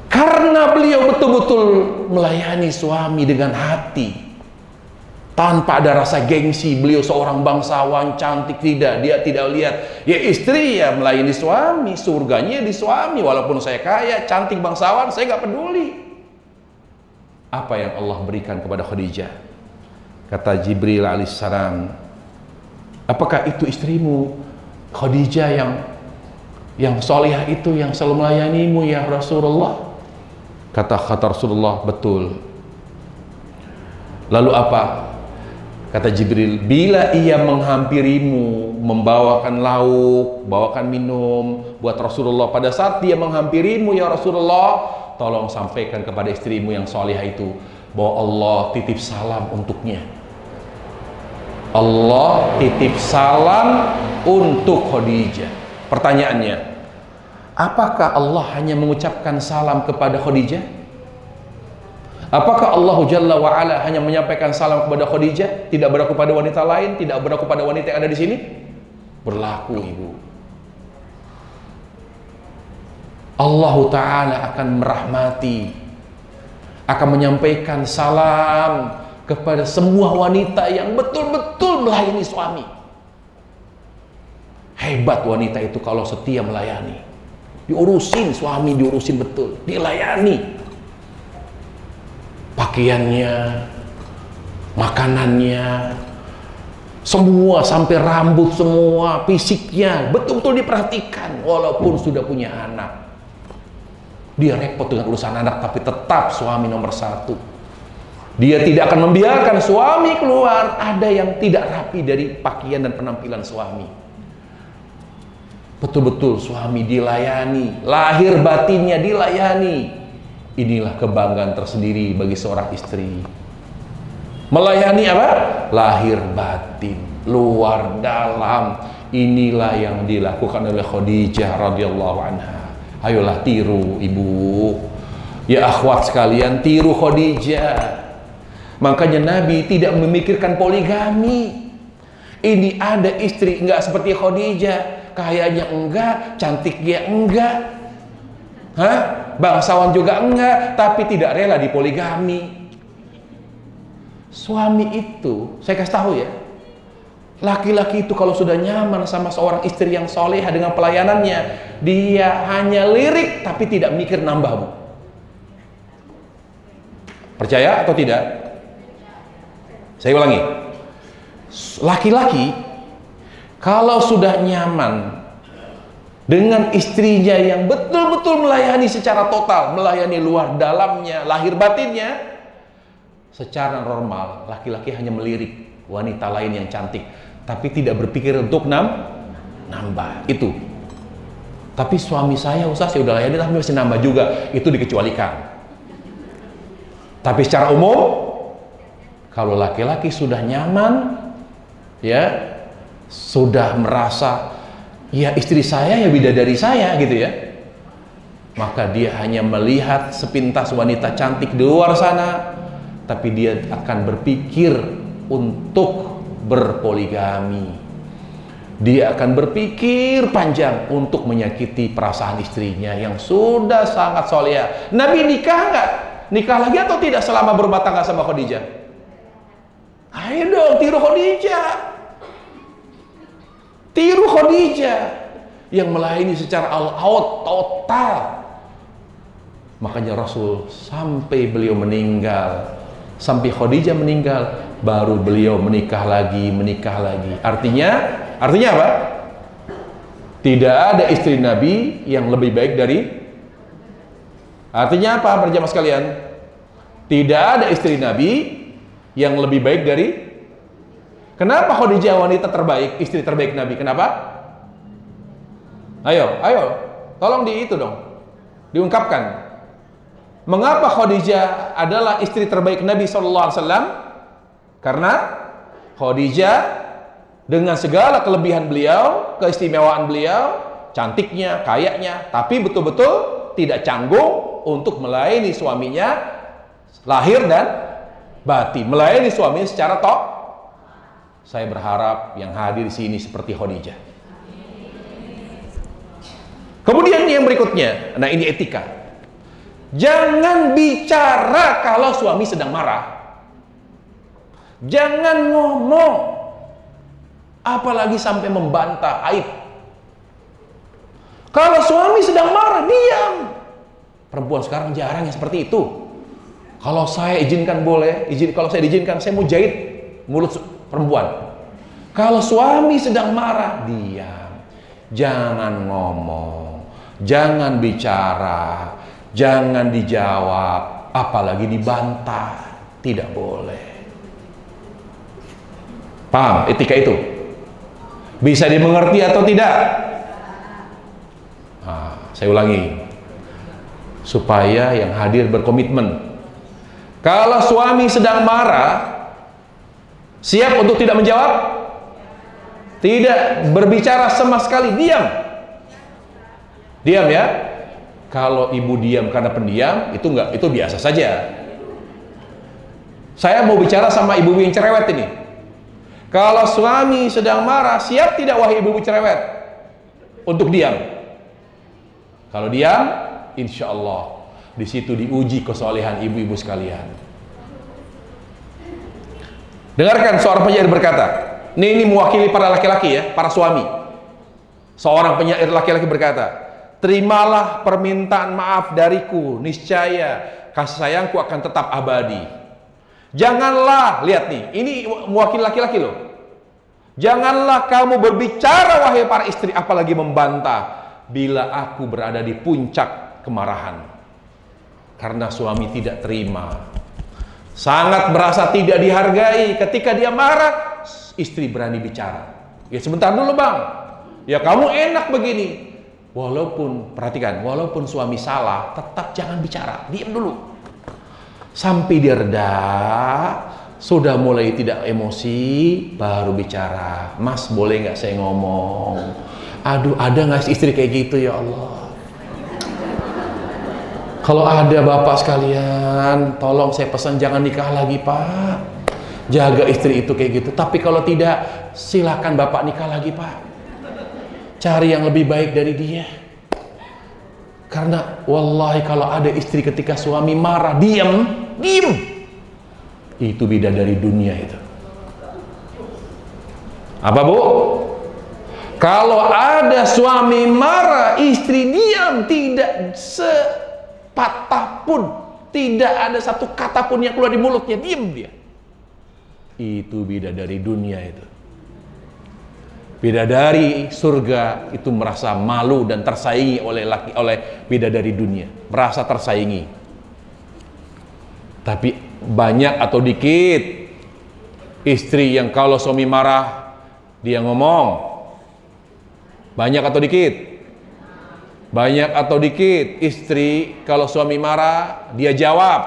Karena beliau betul-betul melayani suami dengan hati, tanpa ada rasa gengsi. Beliau seorang bangsawan cantik, tidak, dia tidak lihat ya istri ya melayani suami, surganya di suami, walaupun saya kaya, cantik, bangsawan, saya nggak peduli. Apa yang Allah berikan kepada Khadijah? Kata Jibril alaihissalam, "Apakah itu istrimu Khadijah yang solihah itu, yang selalu melayanimu ya Rasulullah?" Kata Rasulullah, "Betul." Lalu apa? Kata Jibril, "Bila ia menghampirimu, membawakan lauk, bawakan minum buat Rasulullah, pada saat dia menghampirimu ya Rasulullah, tolong sampaikan kepada istrimu yang solihah itu bahwa Allah titip salam untuknya. Allah titip salam untuk Khadijah." Pertanyaannya, apakah Allah hanya mengucapkan salam kepada Khadijah? Apakah Allah Jalla wa'ala hanya menyampaikan salam kepada Khadijah, tidak berlaku pada wanita lain, tidak berlaku pada wanita yang ada di sini? Berlaku, Ibu. Allah Ta'ala akan merahmati, akan menyampaikan salam kepada semua wanita yang betul-betul melayani suami. Hebat wanita itu kalau setia melayani. Diurusin, suami diurusin betul, dilayani. Pakaiannya, makanannya, semua sampai rambut, semua fisiknya betul-betul diperhatikan walaupun sudah punya anak. Dia repot dengan urusan anak, tapi tetap suami nomor satu. Dia tidak akan membiarkan suami keluar ada yang tidak rapi dari pakaian dan penampilan suami. Betul-betul suami dilayani, lahir batinnya dilayani. Inilah kebanggaan tersendiri bagi seorang istri. Melayani apa? Lahir batin, luar dalam. Inilah yang dilakukan oleh Khadijah radhiyallahu anha. Ayolah tiru ibu. Ya akhwat sekalian, tiru Khadijah. Makanya Nabi tidak memikirkan poligami. Ini ada istri enggak seperti Khadijah, kayaknya enggak, cantiknya enggak, bangsawan juga enggak, tapi tidak rela dipoligami. Suami itu, saya kasih tahu ya, laki-laki itu kalau sudah nyaman sama seorang istri yang soleha dengan pelayanannya, dia hanya lirik tapi tidak mikir nambah, Bu. Percaya atau tidak? Saya ulangi, laki-laki kalau sudah nyaman dengan istrinya yang betul-betul melayani secara total, melayani luar dalamnya, lahir batinnya, secara normal laki-laki hanya melirik wanita lain yang cantik, tapi tidak berpikir untuk nambah itu. Tapi suami saya, Ustaz, saya udah layani tapi masih nambah juga, itu dikecualikan. Tapi secara umum, kalau laki-laki sudah nyaman, ya, sudah merasa, ya istri saya ya bidadari saya gitu ya, maka dia hanya melihat sepintas wanita cantik di luar sana, tapi dia akan berpikir untuk berpoligami. Dia akan berpikir panjang untuk menyakiti perasaan istrinya yang sudah sangat soleha. Nabi nikah nggak? Nikah lagi atau tidak selama berumah tangga sama Khadijah? Ayo dong, tiru Khadijah. Tiru Khadijah yang melayani secara all-out, total. Makanya Rasul sampai beliau meninggal, sampai Khadijah meninggal, baru beliau menikah lagi. Artinya apa? Tidak ada istri Nabi yang lebih baik dari. Artinya apa, berjamaah sekalian? Tidak ada istri Nabi yang lebih baik dari. Kenapa Khadijah wanita terbaik, istri terbaik Nabi? Kenapa? Ayo, tolong diungkapkan. Mengapa Khadijah adalah istri terbaik Nabi SAW? Karena Khadijah dengan segala kelebihan beliau, keistimewaan beliau, cantiknya, kayanya, tapi betul-betul tidak canggung untuk melayani suaminya lahir dan batin, melayani suaminya secara tok. Saya berharap yang hadir di sini seperti Khadijah. Kemudian yang berikutnya, nah ini etika. Jangan bicara kalau suami sedang marah. Jangan ngomong, apalagi sampai membantah aib. Kalau suami sedang marah, diam. Perempuan sekarang jarang yang seperti itu. Kalau saya izinkan boleh, kalau saya diizinkan, saya mau jahit mulut perempuan. Kalau suami sedang marah, diam. Jangan ngomong, jangan bicara, jangan dijawab, apalagi dibantah. Tidak boleh. Paham etika itu? Bisa dimengerti atau tidak? Saya ulangi, supaya yang hadir berkomitmen. Kalau suami sedang marah, siap untuk tidak menjawab? Tidak berbicara sama sekali, diam. Diam ya. Kalau ibu diam karena pendiam, itu biasa saja. Saya mau bicara sama ibu yang cerewet ini. Kalau suami sedang marah, siap tidak wahai ibu cerewet untuk diam? Kalau diam, insya Allah di situ diuji kesolehan ibu-ibu sekalian. Dengarkan seorang penyair berkata, ini mewakili para laki-laki ya, para suami. Seorang penyair laki-laki berkata, terimalah permintaan maaf dariku, niscaya kasih sayangku akan tetap abadi. Janganlah, lihat nih, ini mewakili laki-laki loh. Janganlah kamu berbicara wahai para istri, apalagi membantah, bila aku berada di puncak kemarahan. Karena suami tidak terima, sangat merasa tidak dihargai. Ketika dia marah, istri berani bicara. Ya sebentar dulu bang, ya kamu enak begini. Walaupun, perhatikan, walaupun suami salah, tetap jangan bicara, diam dulu. Sampai dia reda, sudah mulai tidak emosi, baru bicara. Mas boleh nggak saya ngomong? Aduh, ada nggak istri kayak gitu ya Allah? Kalau ada bapak sekalian, tolong saya pesan jangan nikah lagi pak. Jaga istri itu kayak gitu. Tapi kalau tidak, silakan bapak nikah lagi pak. Cari yang lebih baik dari dia. Karena wallahi kalau ada istri ketika suami marah, diam. Itu bidadari dunia itu. Apa bu? Kalau ada suami marah, istri diam, tidak sepatah pun, tidak ada satu kata pun yang keluar di mulutnya, diam dia. Itu bidadari dunia itu. Bidadari surga itu merasa malu dan tersaingi oleh bidadari dunia, merasa tersaingi. Tapi banyak atau dikit istri yang kalau suami marah dia ngomong? Banyak atau dikit? Banyak atau dikit istri kalau suami marah dia jawab?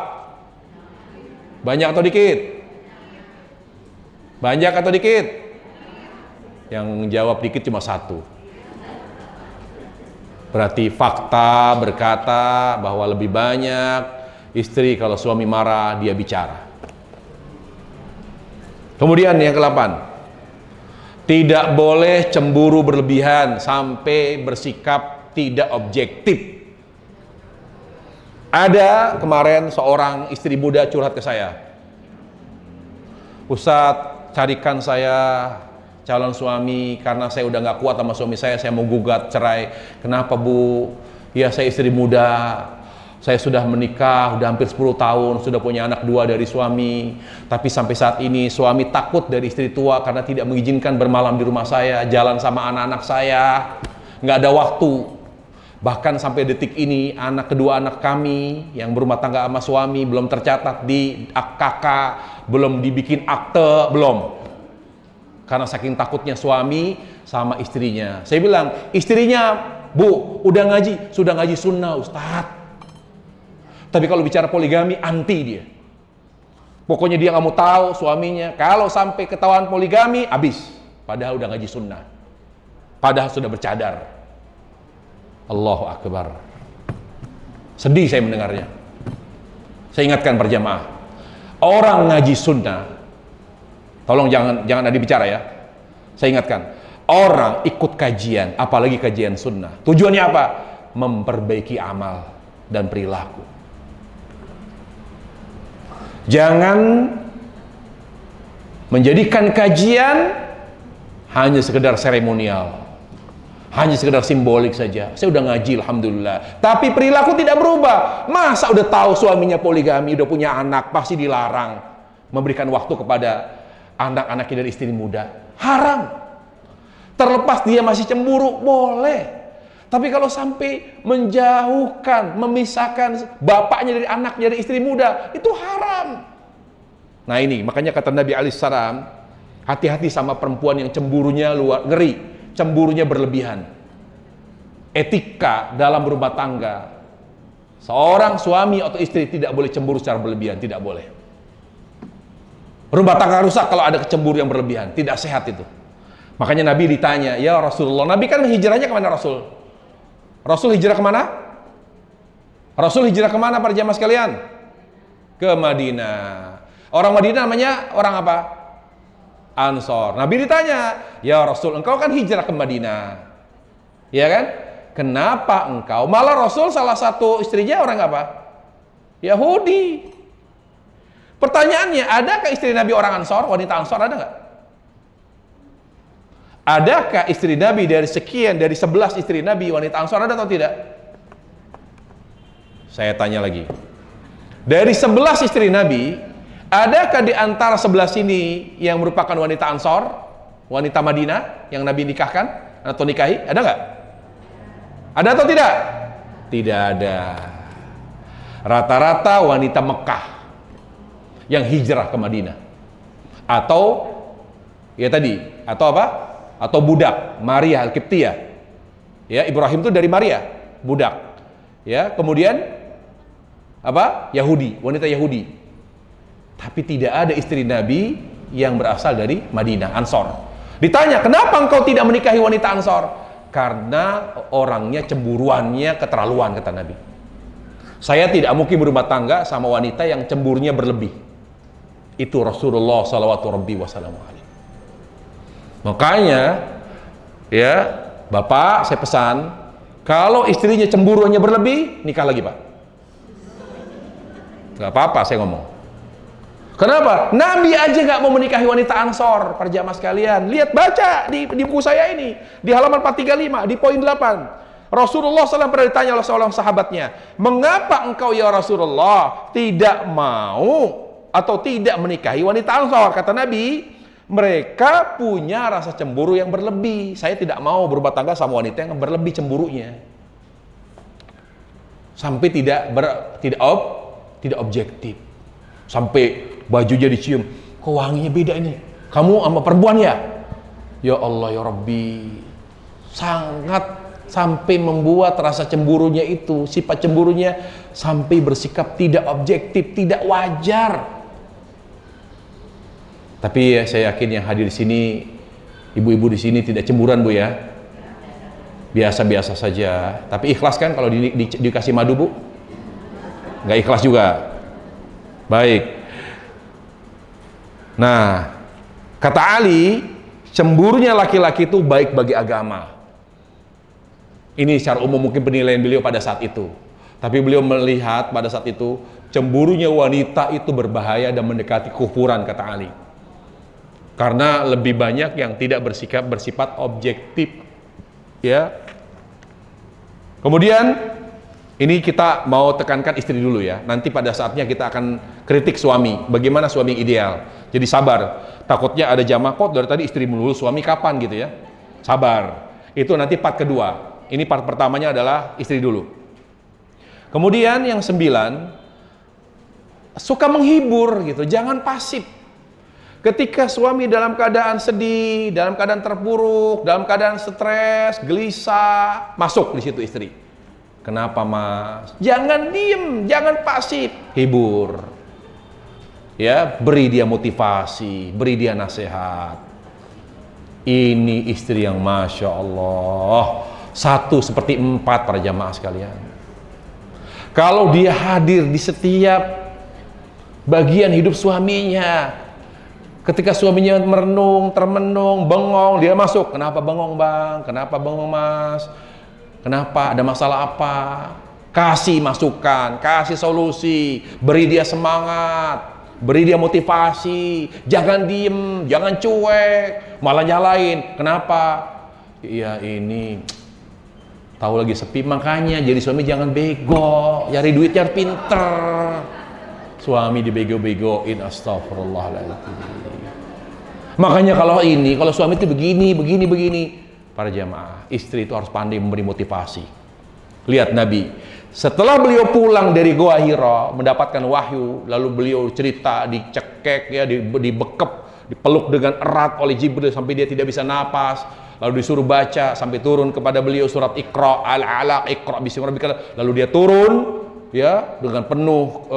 Banyak atau dikit? Banyak atau dikit? Yang jawab dikit cuma satu. Berarti fakta berkata bahwa lebih banyak istri kalau suami marah dia bicara. Kemudian yang ke-8, tidak boleh cemburu berlebihan sampai bersikap tidak objektif. Ada kemarin seorang istri muda curhat ke saya, Ustadz carikan saya calon suami karena saya udah gak kuat sama suami saya mau gugat cerai. Kenapa bu? Ya saya istri muda, saya sudah menikah, udah hampir 10 tahun, sudah punya anak 2 dari suami. Tapi sampai saat ini suami takut dari istri tua karena tidak mengizinkan bermalam di rumah saya, jalan sama anak-anak saya, nggak ada waktu. Bahkan sampai detik ini kedua anak kami yang berumah tangga sama suami belum tercatat di KK, belum dibikin akte, belum. Karena saking takutnya suami sama istrinya. Saya bilang, istrinya, bu, udah ngaji, sudah ngaji sunnah Ustadz. Tapi kalau bicara poligami, anti dia. Pokoknya dia nggak mau tahu suaminya. Kalau sampai ketahuan poligami, habis. Padahal udah ngaji sunnah. Padahal sudah bercadar. Allahu Akbar. Sedih saya mendengarnya. Saya ingatkan berjamaah. Orang ngaji sunnah, tolong jangan ada bicara ya. Saya ingatkan. Orang ikut kajian, apalagi kajian sunnah. Tujuannya apa? Memperbaiki amal dan perilaku. Jangan menjadikan kajian hanya sekedar seremonial, hanya sekedar simbolik saja. Saya udah ngaji alhamdulillah, tapi perilaku tidak berubah. Masa udah tahu suaminya poligami, udah punya anak, pasti dilarang memberikan waktu kepada anak-anaknya dari istri muda. Haram. Terlepas dia masih cemburu, boleh. Tapi kalau sampai menjauhkan, memisahkan bapaknya dari anaknya dari istri muda, itu haram. Nah ini, makanya kata Nabi alaihissalam, hati-hati sama perempuan yang cemburunya luar ngeri, cemburunya berlebihan. Etika dalam berumah tangga, seorang suami atau istri tidak boleh cemburu secara berlebihan, tidak boleh. Rumah tangga rusak kalau ada kecemburu yang berlebihan, tidak sehat itu. Makanya Nabi ditanya, ya Rasulullah, Nabi kan hijrahnya kemana Rasul? Rasul hijrah kemana? Rasul hijrah kemana para jamaah sekalian? Ke Madinah. Orang Madinah namanya orang apa? Ansor. Nabi ditanya, ya Rasul, engkau kan hijrah ke Madinah, ya kan? Kenapa engkau? Malah Rasul salah satu istrinya orang apa? Yahudi. Pertanyaannya, adakah istri Nabi orang Ansor, wanita Ansor, ada nggak? Adakah istri Nabi dari 11 istri Nabi wanita Ansor, ada atau tidak? Saya tanya lagi. Dari 11 istri Nabi, adakah di antara 11 ini yang merupakan wanita Ansor, wanita Madinah yang Nabi nikahkan atau nikahi? Ada nggak? Ada atau tidak? Tidak ada. Rata-rata wanita Mekah yang hijrah ke Madinah, atau ya tadi, atau apa? Atau budak Maria Al-Qibtiyah. Ya, Ibrahim itu dari Maria, budak. Ya, kemudian apa? Yahudi, wanita Yahudi. Tapi tidak ada istri Nabi yang berasal dari Madinah, Ansor. Ditanya, kenapa engkau tidak menikahi wanita Ansor? Karena orangnya, cemburuannya keterlaluan, kata Nabi. Saya tidak mungkin berumah tangga sama wanita yang cemburunya berlebih. Itu Rasulullah SAW. Makanya, ya, Bapak, saya pesan, kalau istrinya cemburuannya berlebih, nikah lagi, Pak. Gak apa-apa saya ngomong. Kenapa? Nabi aja gak mau menikahi wanita Ansor, para jamaah sekalian. Lihat, baca di buku saya ini, di halaman 435, di poin 8. Rasulullah SAW pernah ditanya oleh seorang sahabatnya, mengapa engkau ya Rasulullah tidak mau atau tidak menikahi wanita Ansor? Kata Nabi, mereka punya rasa cemburu yang berlebih. Saya tidak mau berumah tangga sama wanita yang berlebih cemburunya, sampai tidak objektif, sampai bajunya dicium, kok wanginya beda ini, kamu sama perempuan ya? Ya Allah ya Rabbi, sangat sampai membuat rasa cemburunya itu, sifat cemburunya sampai bersikap tidak objektif, tidak wajar. Tapi ya, saya yakin yang hadir di sini, ibu-ibu di sini tidak cemburuan, Bu, ya. Biasa-biasa saja. Tapi ikhlas kan kalau dikasih madu, Bu? Nggak ikhlas juga. Baik. Nah, kata Ali, cemburunya laki-laki itu baik bagi agama. Ini secara umum mungkin penilaian beliau pada saat itu. Tapi beliau melihat pada saat itu, cemburunya wanita itu berbahaya dan mendekati kufuran, kata Ali. Karena lebih banyak yang tidak bersifat objektif, ya. Kemudian ini kita mau tekankan istri dulu, ya. Nanti pada saatnya kita akan kritik suami, bagaimana suami ideal. Jadi sabar. Takutnya ada jamaah, kok dari tadi istri melulu, suami kapan gitu, ya. Sabar. Itu nanti part kedua. Ini part pertamanya adalah istri dulu. Kemudian yang 9, suka menghibur gitu, jangan pasif. Ketika suami dalam keadaan sedih, dalam keadaan terpuruk, dalam keadaan stres, gelisah, masuk di situ istri. Kenapa, Mas? Jangan diem, jangan pasif, hibur. Ya, beri dia motivasi, beri dia nasihat. Ini istri yang Masya Allah, 1 seperti 4 para jamaah sekalian. Kalau dia hadir di setiap bagian hidup suaminya, ketika suaminya merenung, termenung, bengong, dia masuk. Kenapa bengong, Bang? Kenapa bengong, Mas? Kenapa? Ada masalah apa? Kasih masukan, kasih solusi, beri dia semangat, beri dia motivasi. Jangan diem, jangan cuek, malah nyalain. Kenapa? Iya, ini tahu lagi sepi, makanya jadi suami jangan bego, cari duitnya pinter. Suami dibego-begoin, astagfirullahaladzim. Makanya kalau suami itu begini, para jamaah, istri itu harus pandai memberi motivasi. Lihat Nabi, setelah beliau pulang dari Gua Hira, mendapatkan wahyu, lalu beliau cerita, dicekek, ya, dibekep, dipeluk dengan erat oleh Jibril sampai dia tidak bisa napas, lalu disuruh baca sampai turun kepada beliau surat Iqra, Al-Alaq, Iqra bismi rabbika, lalu dia turun, ya, dengan penuh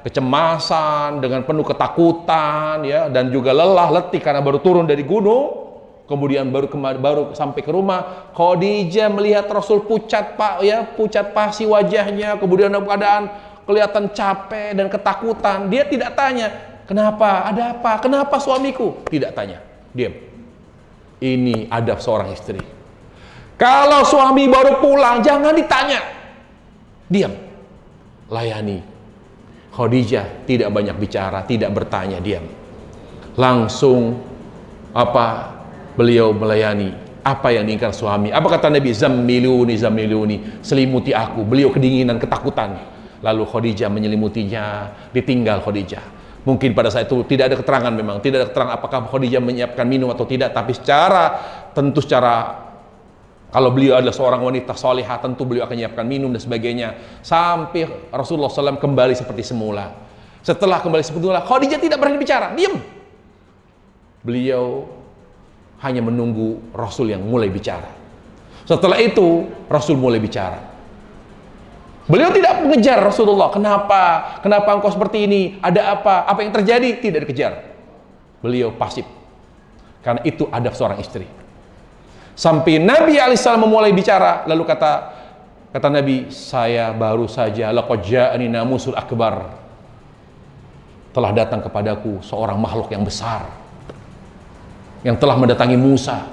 kecemasan, dengan penuh ketakutan, ya, dan juga lelah, letih karena baru turun dari gunung. Kemudian baru sampai ke rumah, Khadijah melihat Rasul pucat pasi wajahnya, kemudian dalam keadaan kelihatan capek dan ketakutan. Dia tidak tanya, kenapa, ada apa, kenapa suamiku? Tidak tanya, diam. Ini adab seorang istri. Kalau suami baru pulang, jangan ditanya, diam, layani. Khadijah tidak banyak bicara, tidak bertanya, diam. Langsung beliau melayani apa yang diinginkan suami. Apa kata Nabi? Zammiluni, zammiluni, selimuti aku. Beliau kedinginan, ketakutan. Lalu Khadijah menyelimutinya, ditinggal Khadijah. Mungkin pada saat itu tidak ada keterangan, memang tidak ada keterangan apakah Khadijah menyiapkan minum atau tidak, tapi tentu secara kalau beliau adalah seorang wanita salihah, tentu beliau akan menyiapkan minum dan sebagainya, sampai Rasulullah SAW kembali seperti semula. Setelah kembali seperti semula, Khadijah tidak berani bicara, diam. Beliau hanya menunggu Rasul yang mulai bicara. Setelah itu Rasul mulai bicara. Beliau tidak mengejar Rasulullah. Kenapa engkau seperti ini? Ada apa? Apa yang terjadi? Tidak dikejar. Beliau pasif. Karena itu adab seorang istri. Sampai Nabi alaihissalam memulai bicara, lalu kata Nabi, saya baru saja, laqad ja'ani namusul akbar, telah datang kepadaku seorang makhluk yang besar yang telah mendatangi Musa,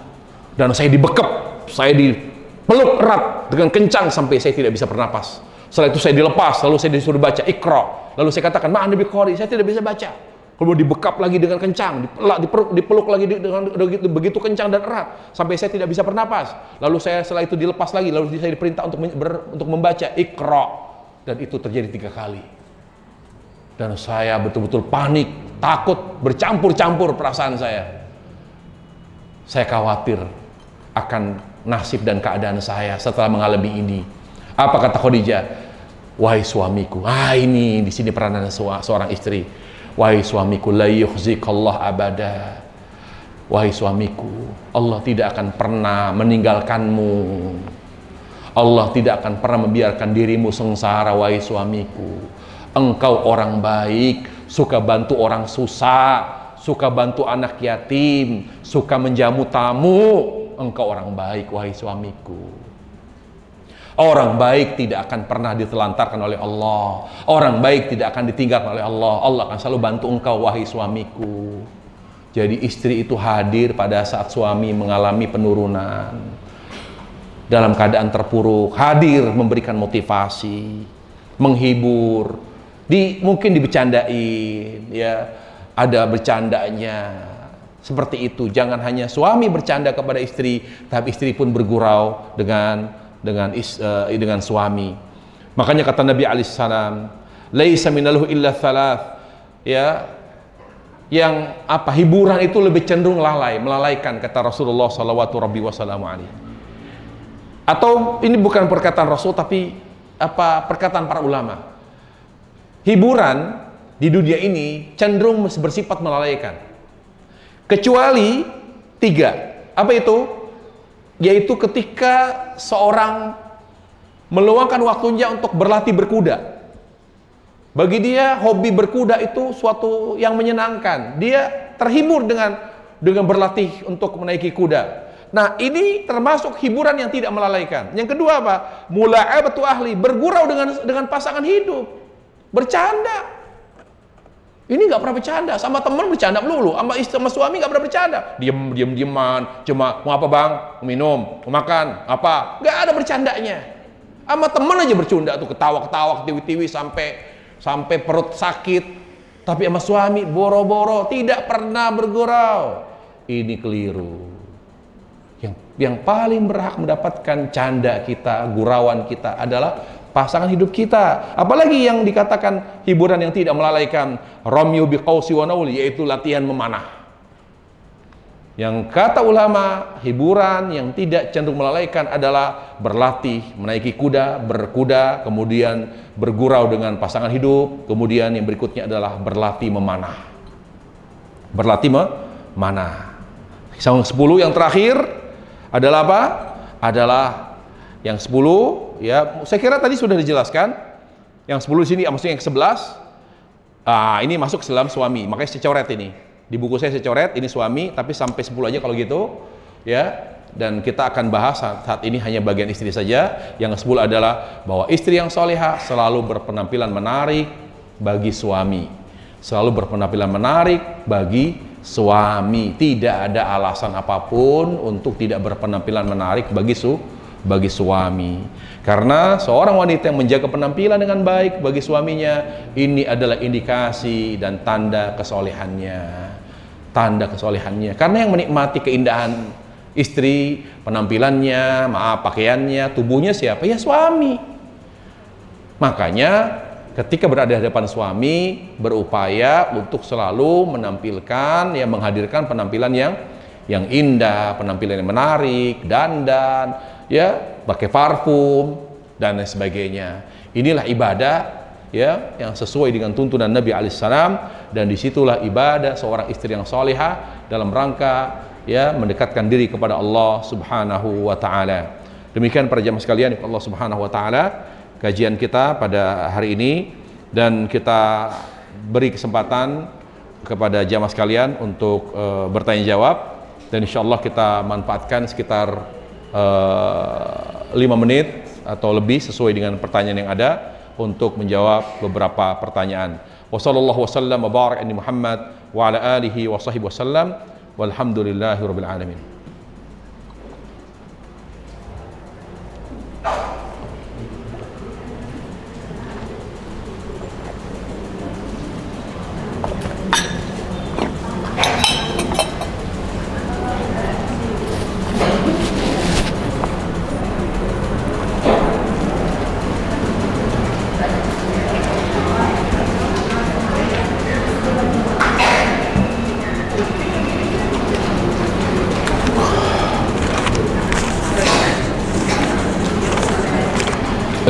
dan saya dibekap, saya dipeluk erat dengan kencang sampai saya tidak bisa bernapas. Setelah itu saya dilepas, lalu saya disuruh baca Iqra, lalu saya katakan ma'ana biqari, saya tidak bisa baca. Kemudian dibekap lagi dengan kencang, dipeluk lagi dengan begitu kencang dan erat sampai saya tidak bisa bernapas. Lalu setelah itu dilepas lagi, lalu saya diperintah untuk membaca Iqra, dan itu terjadi 3 kali. Dan saya betul-betul panik, takut, bercampur-campur perasaan saya. Saya khawatir akan nasib dan keadaan saya setelah mengalami ini. Apa kata Khadijah? Wahai suamiku, ini di sini peranan seorang istri. Wahai suamiku, la yukhzikallah abada. Wahai suamiku, Allah tidak akan pernah meninggalkanmu. Allah tidak akan pernah membiarkan dirimu sengsara. Wahai suamiku, engkau orang baik, suka bantu orang susah, suka bantu anak yatim, suka menjamu tamu. Engkau orang baik, wahai suamiku. Orang baik tidak akan pernah ditelantarkan oleh Allah. Orang baik tidak akan ditinggalkan oleh Allah. Allah akan selalu bantu engkau, wahai suamiku. Jadi istri itu hadir pada saat suami mengalami penurunan, dalam keadaan terpuruk, hadir memberikan motivasi, menghibur, mungkin dibercandain, ya, ada bercandanya. Seperti itu. Jangan hanya suami bercanda kepada istri, tapi istri pun bergurau dengan suami. Makanya kata Nabi alaihissalam, laisa minalahu illa thalath, ya, yang hiburan itu lebih cenderung melalaikan, kata Rasulullah sallallahu alaihi wasallam. Atau ini bukan perkataan Rasul, tapi perkataan para ulama. Hiburan di dunia ini cenderung bersifat melalaikan, kecuali 3. Apa itu? Yaitu ketika seorang meluangkan waktunya untuk berlatih berkuda. Bagi dia hobi berkuda itu suatu yang menyenangkan. Dia terhibur dengan berlatih untuk menaiki kuda. Nah, ini termasuk hiburan yang tidak melalaikan. Yang kedua apa? Mula'abatu ahli, bergurau dengan pasangan hidup, bercanda. Ini nggak pernah bercanda, sama teman bercanda melulu, sama suami nggak pernah bercanda, dieman, cuma mau apa bang, mau minum, mau makan, apa, nggak ada bercandanya. Sama teman aja bercanda tuh, ketawa-ketawa, tiwi-tiwi sampai perut sakit. Tapi sama suami boro-boro, tidak pernah bergurau. Ini keliru. Yang paling berhak mendapatkan canda kita, gurauan kita adalah pasangan hidup kita. Apalagi yang dikatakan hiburan yang tidak melalaikan, ramyu biqausi wa nauli, yaitu latihan memanah. Yang kata ulama, hiburan yang tidak cenderung melalaikan adalah berlatih, menaiki kuda, berkuda, kemudian bergurau dengan pasangan hidup, kemudian yang berikutnya adalah berlatih memanah. Berlatih memanah. Yang 10 yang terakhir adalah apa? Adalah yang 10, ya, saya kira tadi sudah dijelaskan. Yang 10 di sini, maksudnya yang 11, ini masuk dalam suami. Makanya saya coret ini. Di buku saya coret, ini suami, tapi sampai 10 aja kalau gitu, ya. Dan kita akan bahas saat ini hanya bagian istri saja. Yang 10 adalah bahwa istri yang solehah selalu berpenampilan menarik bagi suami. Selalu berpenampilan menarik bagi suami. Tidak ada alasan apapun untuk tidak berpenampilan menarik bagi suami. Karena seorang wanita yang menjaga penampilan dengan baik bagi suaminya, ini adalah indikasi dan tanda kesolehannya. Tanda kesolehannya. Karena yang menikmati keindahan Istri, penampilannya, pakaiannya, tubuhnya siapa? Ya suami. Makanya ketika berada di hadapan suami, berupaya untuk selalu menampilkan, ya menghadirkan penampilan yang indah, penampilan yang menarik, dandan, ya pakai parfum dan lain sebagainya. Inilah ibadah ya yang sesuai dengan tuntunan Nabi alaihissalam, dan disitulah ibadah seorang istri yang salihah dalam rangka ya mendekatkan diri kepada Allah Subhanahu wa taala. Demikian para jamaah sekalian Allah Subhanahu wa taala, kajian kita pada hari ini, dan kita beri kesempatan kepada jamaah sekalian untuk bertanya jawab, dan insyaallah kita manfaatkan sekitar 5 menit atau lebih sesuai dengan pertanyaan yang ada untuk menjawab beberapa pertanyaan. Wassallallahu wasallam wa barak ala Muhammad wa ala alihi wa sahbihi wasallam walhamdulillahirabbil alamin.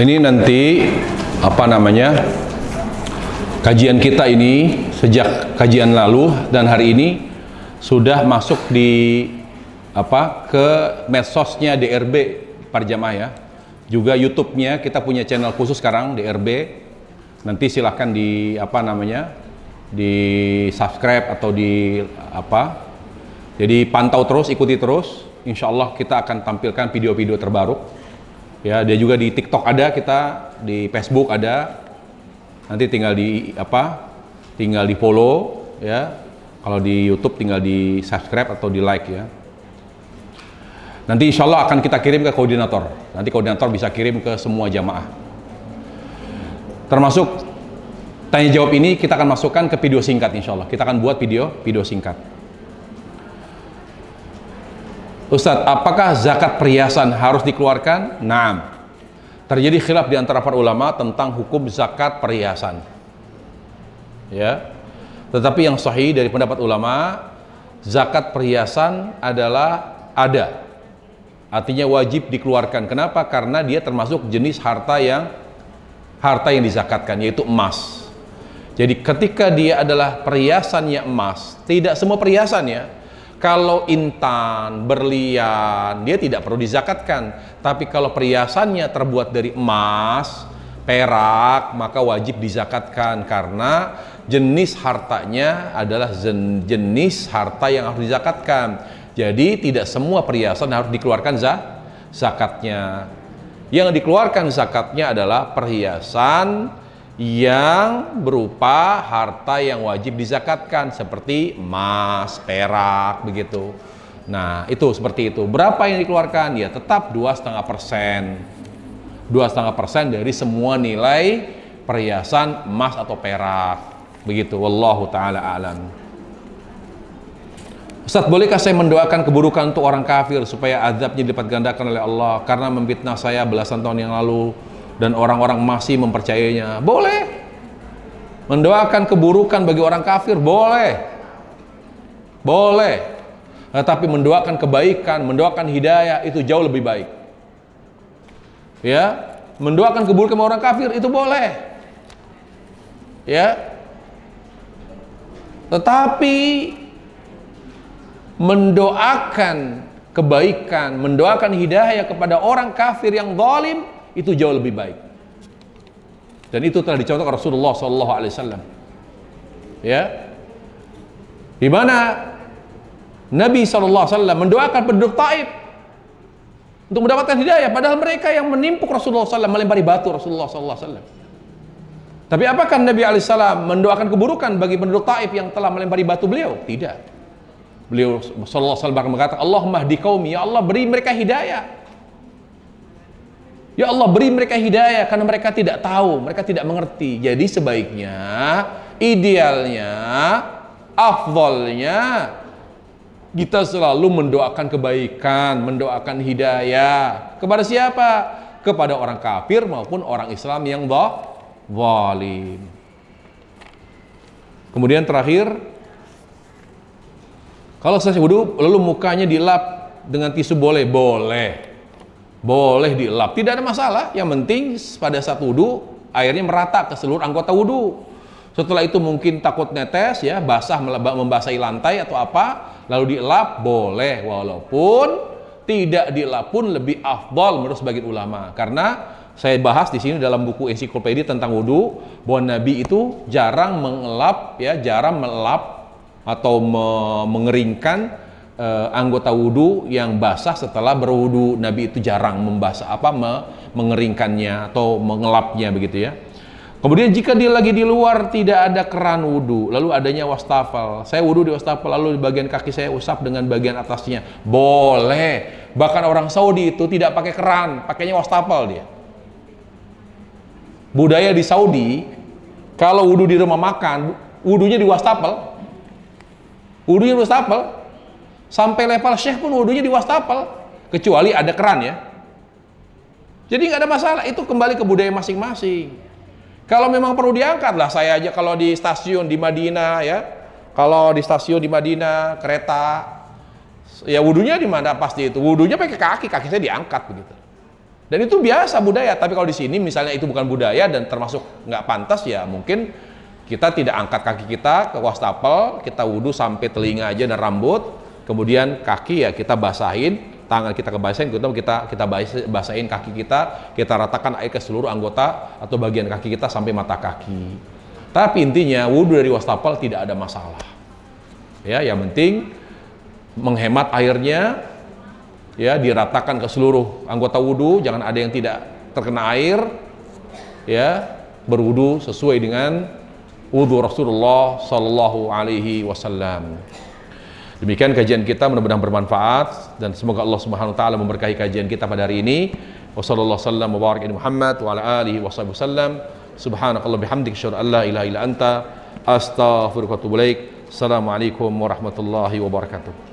Ini nanti apa namanya, kajian kita ini sejak kajian lalu dan hari ini sudah masuk di ke medsosnya DRB para jamaah ya, juga YouTube-nya kita punya channel khusus sekarang DRB. Nanti silahkan di di subscribe atau di jadi pantau terus, ikuti terus. Insya Allah kita akan tampilkan video-video terbaru. Ya, dia juga di TikTok ada, kita di Facebook ada. Nanti tinggal tinggal di follow ya. Kalau di YouTube tinggal di subscribe atau di like ya. Nanti insya Allah akan kita kirim ke koordinator. Nanti koordinator bisa kirim ke semua jamaah. Termasuk tanya jawab ini kita akan masukkan ke video singkat insya Allah. Kita akan buat video singkat. Ustadz, apakah zakat perhiasan harus dikeluarkan? Naam. Terjadi khilaf di antara para ulama tentang hukum zakat perhiasan. Ya. Tetapi yang sahih dari pendapat ulama, zakat perhiasan adalah ada. Artinya wajib dikeluarkan. Kenapa? Karena dia termasuk jenis harta yang dizakatkan, yaitu emas. Jadi ketika dia adalah perhiasannya emas, tidak semua perhiasannya. Kalau intan, berlian, dia tidak perlu dizakatkan. Tapi kalau perhiasannya terbuat dari emas, perak, maka wajib dizakatkan. Karena jenis hartanya adalah jenis harta yang harus dizakatkan. Jadi tidak semua perhiasan harus dikeluarkan zakatnya. Yang dikeluarkan zakatnya adalah perhiasan yang berupa harta yang wajib dizakatkan seperti emas, perak, begitu. Nah, itu seperti itu. Berapa yang dikeluarkan? Ya tetap 2,5%. 2,5% dari semua nilai perhiasan emas atau perak. Begitu. Wallahu taala alam. Ustaz, bolehkah saya mendoakan keburukan untuk orang kafir supaya azabnya dilipat gandakan oleh Allah karena memfitnah saya belasan tahun yang lalu dan orang-orang masih mempercayainya? Boleh. Mendoakan keburukan bagi orang kafir boleh. Boleh. Tetapi mendoakan kebaikan, mendoakan hidayah itu jauh lebih baik. Ya, mendoakan keburukan bagi orang kafir itu boleh. Ya. Tetapi mendoakan kebaikan, mendoakan hidayah kepada orang kafir yang zalim itu jauh lebih baik. Dan itu telah dicontohkan Rasulullah SAW. Ya, di mana Nabi SAW mendoakan penduduk Taif untuk mendapatkan hidayah, padahal mereka yang menimpuk Rasulullah SAW, melempari batu Rasulullah SAW. Tapi apakah Nabi SAW mendoakan keburukan bagi penduduk Taif yang telah melempari batu beliau? Tidak. Beliau Sallallahu Alaihi Wasallam berkata, Allahumma hdi qaumi, ya Allah beri mereka hidayah. Ya Allah beri mereka hidayah karena mereka tidak tahu, mereka tidak mengerti. Jadi sebaiknya, idealnya, afdolnya Kita selalu mendoakan kebaikan, mendoakan hidayah. Kepada siapa? Kepada orang kafir maupun orang Islam yang zalim. Kemudian terakhir, kalau selesai wudu lalu mukanya dilap dengan tisu boleh? Boleh dilap, tidak ada masalah. Yang penting pada saat wudu airnya merata ke seluruh anggota wudu. Setelah itu mungkin takut netes ya, basah membasahi lantai atau apa, lalu dilap boleh, walaupun tidak dilap pun lebih afdal menurut sebagian ulama. Karena saya bahas di sini dalam buku ensiklopedia tentang wudu bahwa Nabi itu jarang mengelap ya, jarang melap atau mengeringkan anggota wudu yang basah setelah berwudu. Nabi itu jarang mengeringkannya atau mengelapnya begitu ya. Kemudian jika dia lagi di luar tidak ada keran wudu, lalu adanya wastafel, saya wudu di wastafel, lalu di bagian kaki saya usap dengan bagian atasnya, boleh. Bahkan orang Saudi itu tidak pakai keran, pakainya wastafel dia. Budaya di Saudi, kalau wudu di rumah makan, wudunya di wastafel. Wudunya di wastafel. Sampai level syekh pun wudunya di wastafel, kecuali ada keran ya. Jadi nggak ada masalah, itu kembali ke budaya masing-masing. Kalau memang perlu diangkat lah, saya aja kalau di stasiun di Madinah ya, kalau di stasiun di Madinah kereta, ya wudunya di mana pasti itu, wudunya pakai kaki saya diangkat begitu. Dan itu biasa budaya. Tapi kalau di sini misalnya itu bukan budaya dan termasuk nggak pantas, ya mungkin kita tidak angkat kaki kita ke wastafel, kita wudu sampai telinga aja dan rambut, kemudian kaki ya kita basahin. Tangan kita kebasahin, kita basahin kaki kita ratakan air ke seluruh anggota atau bagian kaki kita sampai mata kaki. Tapi intinya wudu dari wastafel tidak ada masalah. Ya, yang penting menghemat airnya, ya diratakan ke seluruh anggota wudu, jangan ada yang tidak terkena air. Ya, berwudu sesuai dengan wudu Rasulullah Sallallahu Alaihi Wasallam. Demikian kajian kita, mudah-mudahan bermanfaat dan semoga Allah Subhanahu wa taala memberkahi kajian kita pada hari ini. Wassallallahu wasallam wa baraka ala Muhammad wa ala alihi wasallam. Subhanakallah bihamdika asyhadu an la ilaha illa anta astaghfiruka wa atubu ilaik. Assalamualaikum warahmatullahi wabarakatuh.